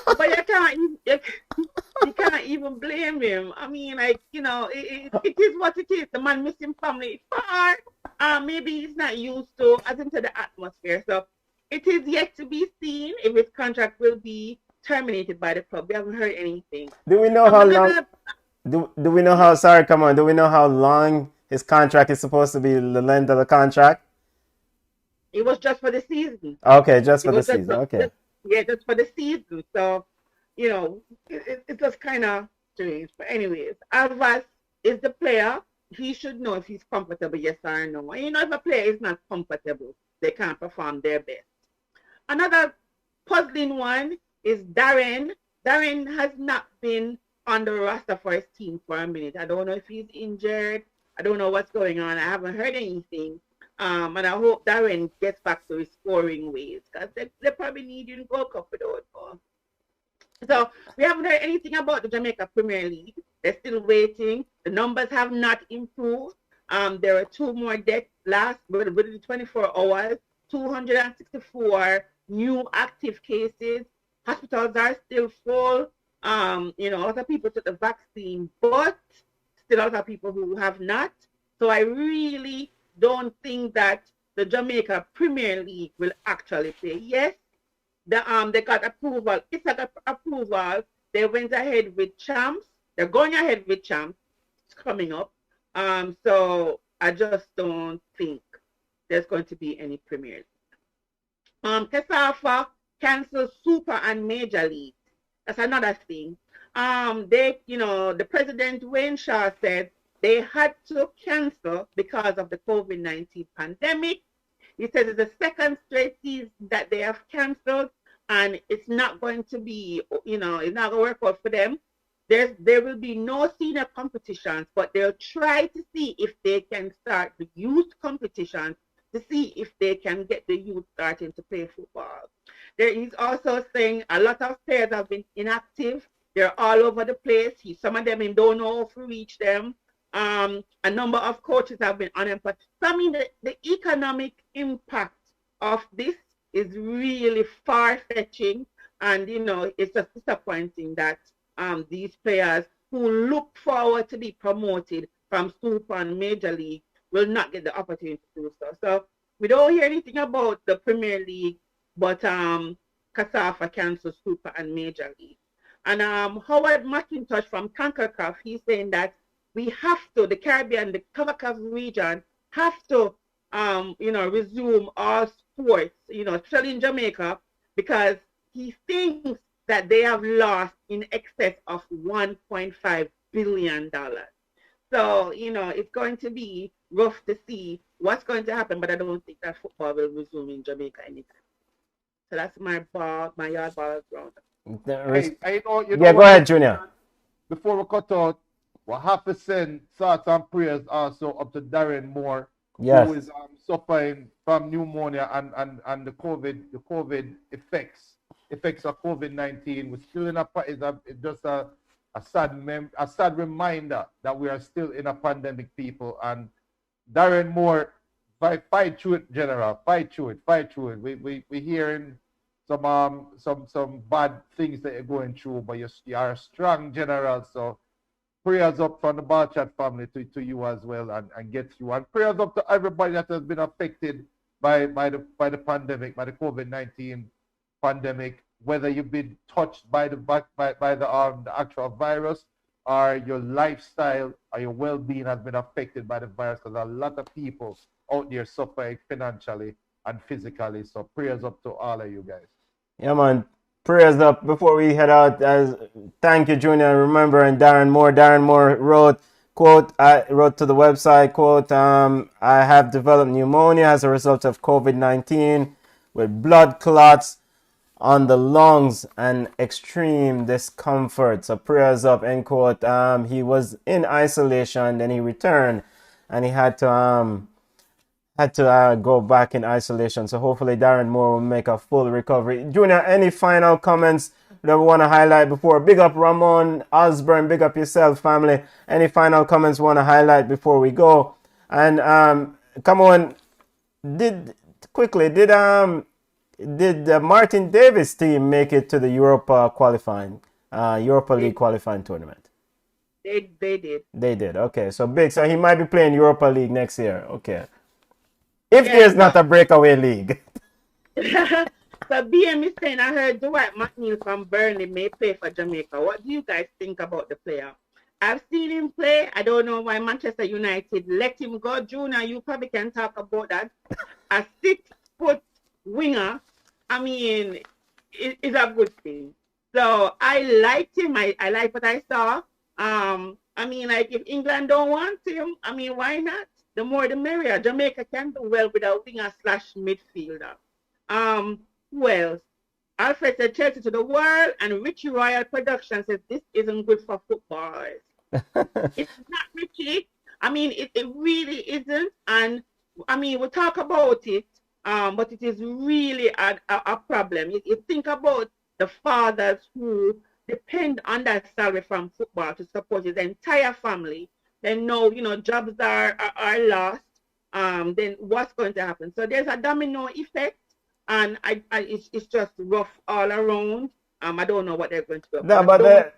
But you can't even blame him. I mean, like, it is what it is. The man missing family. It's hard. Maybe he's not used to, as into the atmosphere. So it is yet to be seen if his contract will be terminated by the club. We haven't heard anything. Do we know how long? Do we know how? Sorry, come on. Do we know how long his contract is supposed to be? The length of the contract? It was just for the season. Okay, just for the season. Okay. Just for the season. So, it was kind of strange. But anyways, Alvas is the player. He should know if he's comfortable, yes or no. And if a player is not comfortable, they can't perform their best. Another puzzling one is Darren. Darren has not been on the roster for his team for a minute. I don't know if he's injured. I don't know what's going on. I haven't heard anything. And I hope Darren gets back to his scoring ways because they probably need you to go Cup without goal. So we haven't heard anything about the Jamaica Premier League. They're still waiting. The numbers have not improved. There are 2 more deaths within the 24 hours, 264 new active cases. Hospitals are still full. A lot of people took the vaccine, but still a lot of people who have not. So I really don't think that the Jamaica Premier League will actually play. Yes, they got approval. It's like approval. They went ahead with champs. They're going ahead with champs. It's coming up. So I just don't think there's going to be any Premier League. CASAFA canceled Super and Major League. That's another thing. The president Wayne Shaw said they had to cancel because of the COVID-19 pandemic. He said it's the second straight season that they have canceled, and it's not going to be, it's not going to work out for them. There will be no senior competitions, but they'll try to see if they can start the youth competitions to see if they can get the youth starting to play football. There is also saying a lot of players have been inactive. They're all over the place. Some of them don't know how to reach them. A number of coaches have been unemployed. So I mean, the economic impact of this is really far-fetching, and it's just disappointing that these players who look forward to be promoted from Super and Major League will not get the opportunity to do so. So we don't hear anything about the Premier League, but CASAFA cancels Super and Major League. And Howard McIntosh from CONCACAF, he's saying that we have to, the Caribbean, the CONCACAF region, have to, resume all sports, especially in Jamaica, because he thinks that they have lost in excess of $1.5 billion. So, it's going to be rough to see what's going to happen, but I don't think that football will resume in Jamaica anytime. So that's my yard ball ground. Hey, go ahead, Junior. Before we cut out, we have to send thoughts and prayers also up to Darren Moore, yes, who is suffering from pneumonia and the COVID effects of COVID-19. We're still in just a sad reminder that we are still in a pandemic, people. And Darren Moore, fight through it, General. Fight through it. We're hearing some bad things that you're going through, but you are a strong general. So prayers up from the Ball Chat family to you as well, and get through. And prayers up to everybody that has been affected by the pandemic, by the COVID-19 pandemic, whether you've been touched by the actual virus, or your lifestyle or your well-being has been affected by the virus, because a lot of people out there suffering financially and physically. So prayers up to all of you guys. Yeah, man. Prayers up before we head out. As thank you, Junior. Remember, and Darren Moore. Darren Moore wrote, quote, I wrote to the website, quote, I have developed pneumonia as a result of COVID-19 with blood clots on the lungs and extreme discomfort. So prayers up, end quote. He was in isolation, then he returned, and he had to go back in isolation. So hopefully Darren Moore will make a full recovery. Junior, any final comments that we want to highlight before? Big up Ramon Osborne, big up yourself, family. Any final comments we want to highlight before we go? And come on, did the Martin Davis team make it to the Europa League qualifying tournament? They did. They did. Okay, so big. So he might be playing Europa League next year. Okay. If there's not a breakaway league. So BM is saying, I heard Dwight McNeil from Burnley may play for Jamaica. What do you guys think about the player? I've seen him play. I don't know why Manchester United let him go. Junior, you probably can talk about that. A 6-foot winger, I mean, is a good thing. So I liked him. I like what I saw. I mean, like, if England don't want him, I mean, why not? The more the merrier. Jamaica can do well with a winger / midfielder. Who else? Alfred said Chelsea to the world, and Richie Royal Production says this isn't good for football. It's not, Richie. I mean, it really isn't. And I mean, we'll talk about it, but it is really a problem. You think about the fathers who depend on that salary from football to support his entire family. Then know, jobs are lost. Then what's going to happen? So there's a domino effect, and it's just rough all around. I don't know what they're going to do. No, but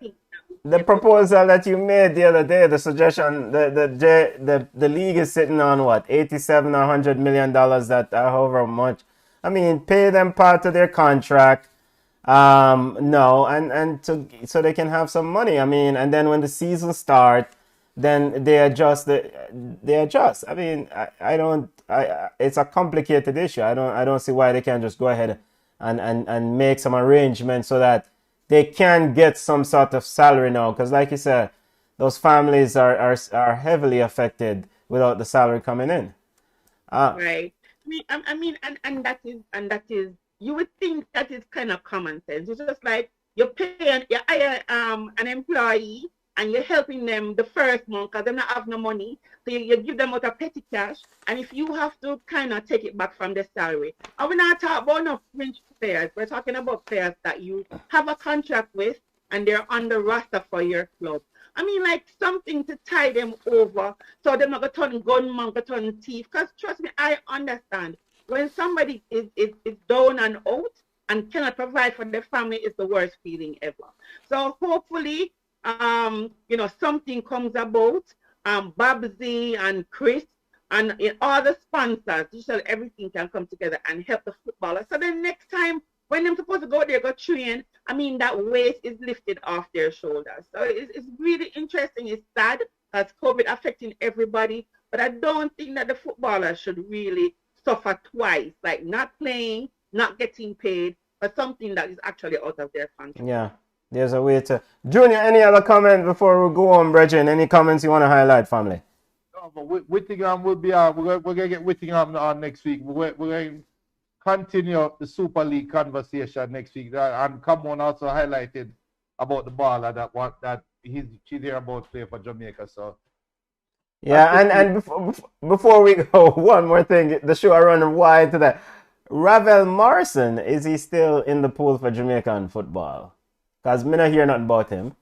the proposal that you made the other day, the suggestion, the league is sitting on what, 87 or $100 million, that however much. I mean, pay them part of their contract. No, and so they can have some money. I mean, and then when the season starts, then they adjust. They adjust. I mean, it's a complicated issue. I don't see why they can't just go ahead and make some arrangements so that they can get some sort of salary now. Because like you said, those families are heavily affected without the salary coming in. Right. I mean, and that is. You would think that is kind of common sense. It's just like you hire an employee, and you're helping them the first month because they don't have no money. So you give them out of petty cash. And if you have to kind of take it back from the salary. And we're not talking about no fringe players. We're talking about players that you have a contract with and they're on the roster for your club. I mean, like something to tie them over so they're not going to turn gunman, going to turn thief. Because trust me, I understand. When somebody is down and out and cannot provide for their family, is the worst feeling ever. So hopefully, something comes about. Babsy and Chris and all the sponsors, so everything can come together and help the footballers. So then next time when they're supposed to go there, go train, I mean, that weight is lifted off their shoulders. So it's really interesting. It's sad because COVID affecting everybody, but I don't think that the footballers should really suffer twice, like not playing, not getting paid for something that is actually out of their control. Yeah. There's a way to... Junior, any other comment before we go on, Brethren? Any comments you want to highlight, family? No, but Whittingham will be on. We're going to get Whittingham on next week. We're going to continue the Super League conversation next week. And Camon also highlighted about the baller that she's here about play for Jamaica. So yeah, and before we go, one more thing. The show I run wide to that. Ravel Morrison, is he still in the pool for Jamaican football? Because me not hear nothing about him.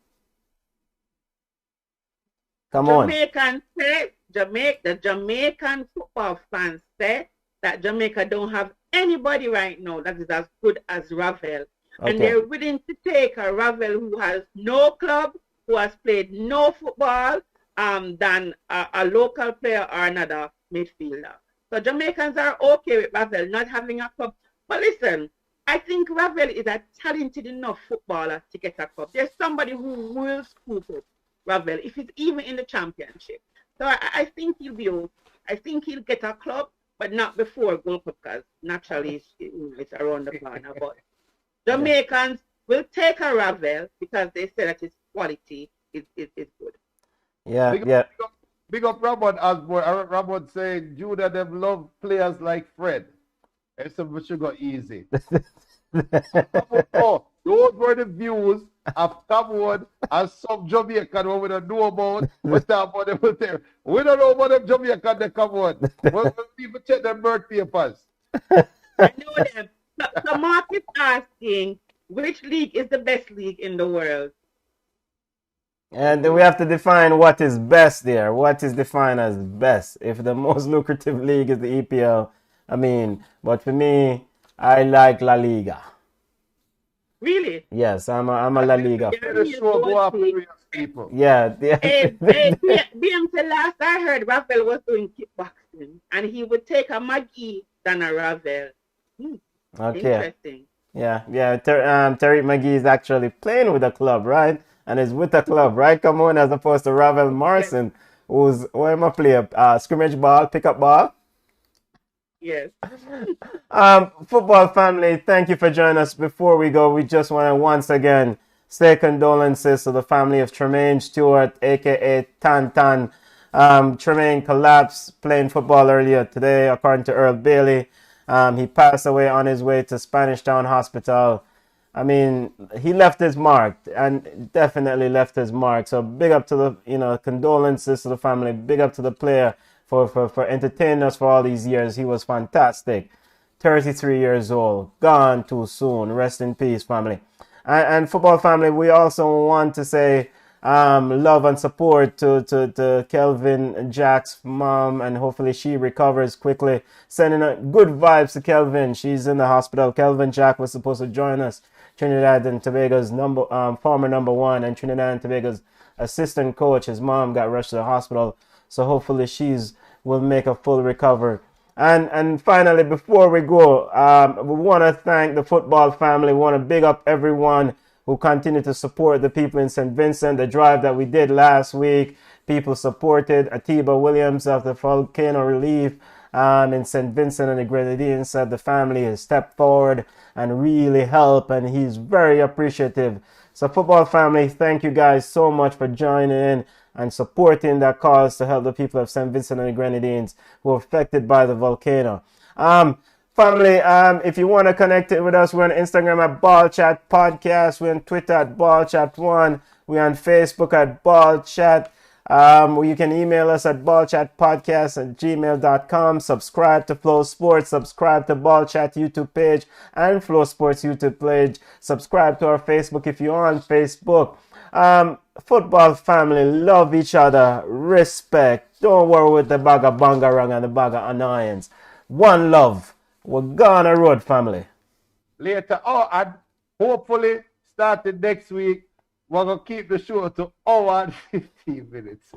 Come on. The Jamaican football fans say that Jamaica don't have anybody right now that is as good as Ravel. Okay. And they're willing to take a Ravel who has no club, who has played no football, than a local player or another midfielder. So Jamaicans are okay with Ravel not having a club. But listen, I think Ravel is a talented enough footballer to get a cup. There's somebody who will scoop up Ravel if he's even in the championship. So I think he'll be okay. I think he'll get a club, but not before Gold Cup because naturally it's around the corner. But Jamaicans will take a Ravel because they say that his quality is good. Yeah, Big yeah. up, big up Robert Osborne. Robert saying Judah them love players like Fred. And so we should go easy. Oh, those were the views of Cameroon and some Jamaican who we don't know about. We talk about them there. We don't know about them Jamaican that come on. When people check their birth papers. I know them. So Mark is asking, which league is the best league in the world? And then we have to define what is best there. What is defined as best? If the most lucrative league is the EPL, I mean, but for me, I like La Liga. Really? Yes, I'm a La Liga. The show go after real people. Yeah, yeah. BM last I heard Ravel was doing kickboxing and he would take a Maggie than a Ravel. Okay. Interesting. Yeah, yeah. Terry McGee is actually playing with a club, right? And is with a club, right? Come on, as opposed to Ravel Morrison, who's what am I play? Scrimmage ball, pickup ball. Yes. Football family, thank you for joining us. Before we go, we just want to once again say condolences to the family of Tremaine Stewart, aka Tan Tan. Tremaine collapsed playing football earlier today, according to Earl Bailey. He passed away on his way to Spanish Town Hospital. I mean, he left his mark and definitely left his mark. So big up to the, condolences to the family. Big up to the player for entertaining us for all these years. He was fantastic. 33 years old. Gone too soon. Rest in peace, family. And football family, we also want to say love and support to Kelvin Jack's mom, and hopefully she recovers quickly. Sending good vibes to Kelvin. She's in the hospital. Kelvin Jack was supposed to join us. Trinidad and Tobago's former number one and Trinidad and Tobago's assistant coach. His mom got rushed to the hospital, so hopefully will make a full recovery. And finally, before we go, we want to thank the football family. We want to big up everyone who continue to support the people in St. Vincent. The drive that we did last week, people supported. Atiba Williams of the Volcano Relief in St. Vincent and the Grenadines said the family has stepped forward and really helped, and he's very appreciative. So football family, thank you guys so much for joining in and supporting that cause to help the people of St. Vincent and the Grenadines who are affected by the volcano. Family, if you want to connect it with us, we're on Instagram at Ball Chat Podcast. We're on Twitter at Ball Chat 1. We're on Facebook at Ball Chat. You can email us at ballchatpodcast@gmail.com. Subscribe to FlowSports. Subscribe to Ball Chat YouTube page and FlowSports YouTube page. Subscribe to our Facebook if you're on Facebook. Football family, love each other, respect. Don't worry with the bag of bangarang and the bag of annoyance. One love. We're gonna road, family. Later and hopefully starting next week, we're going to keep the show to hour and 15 minutes.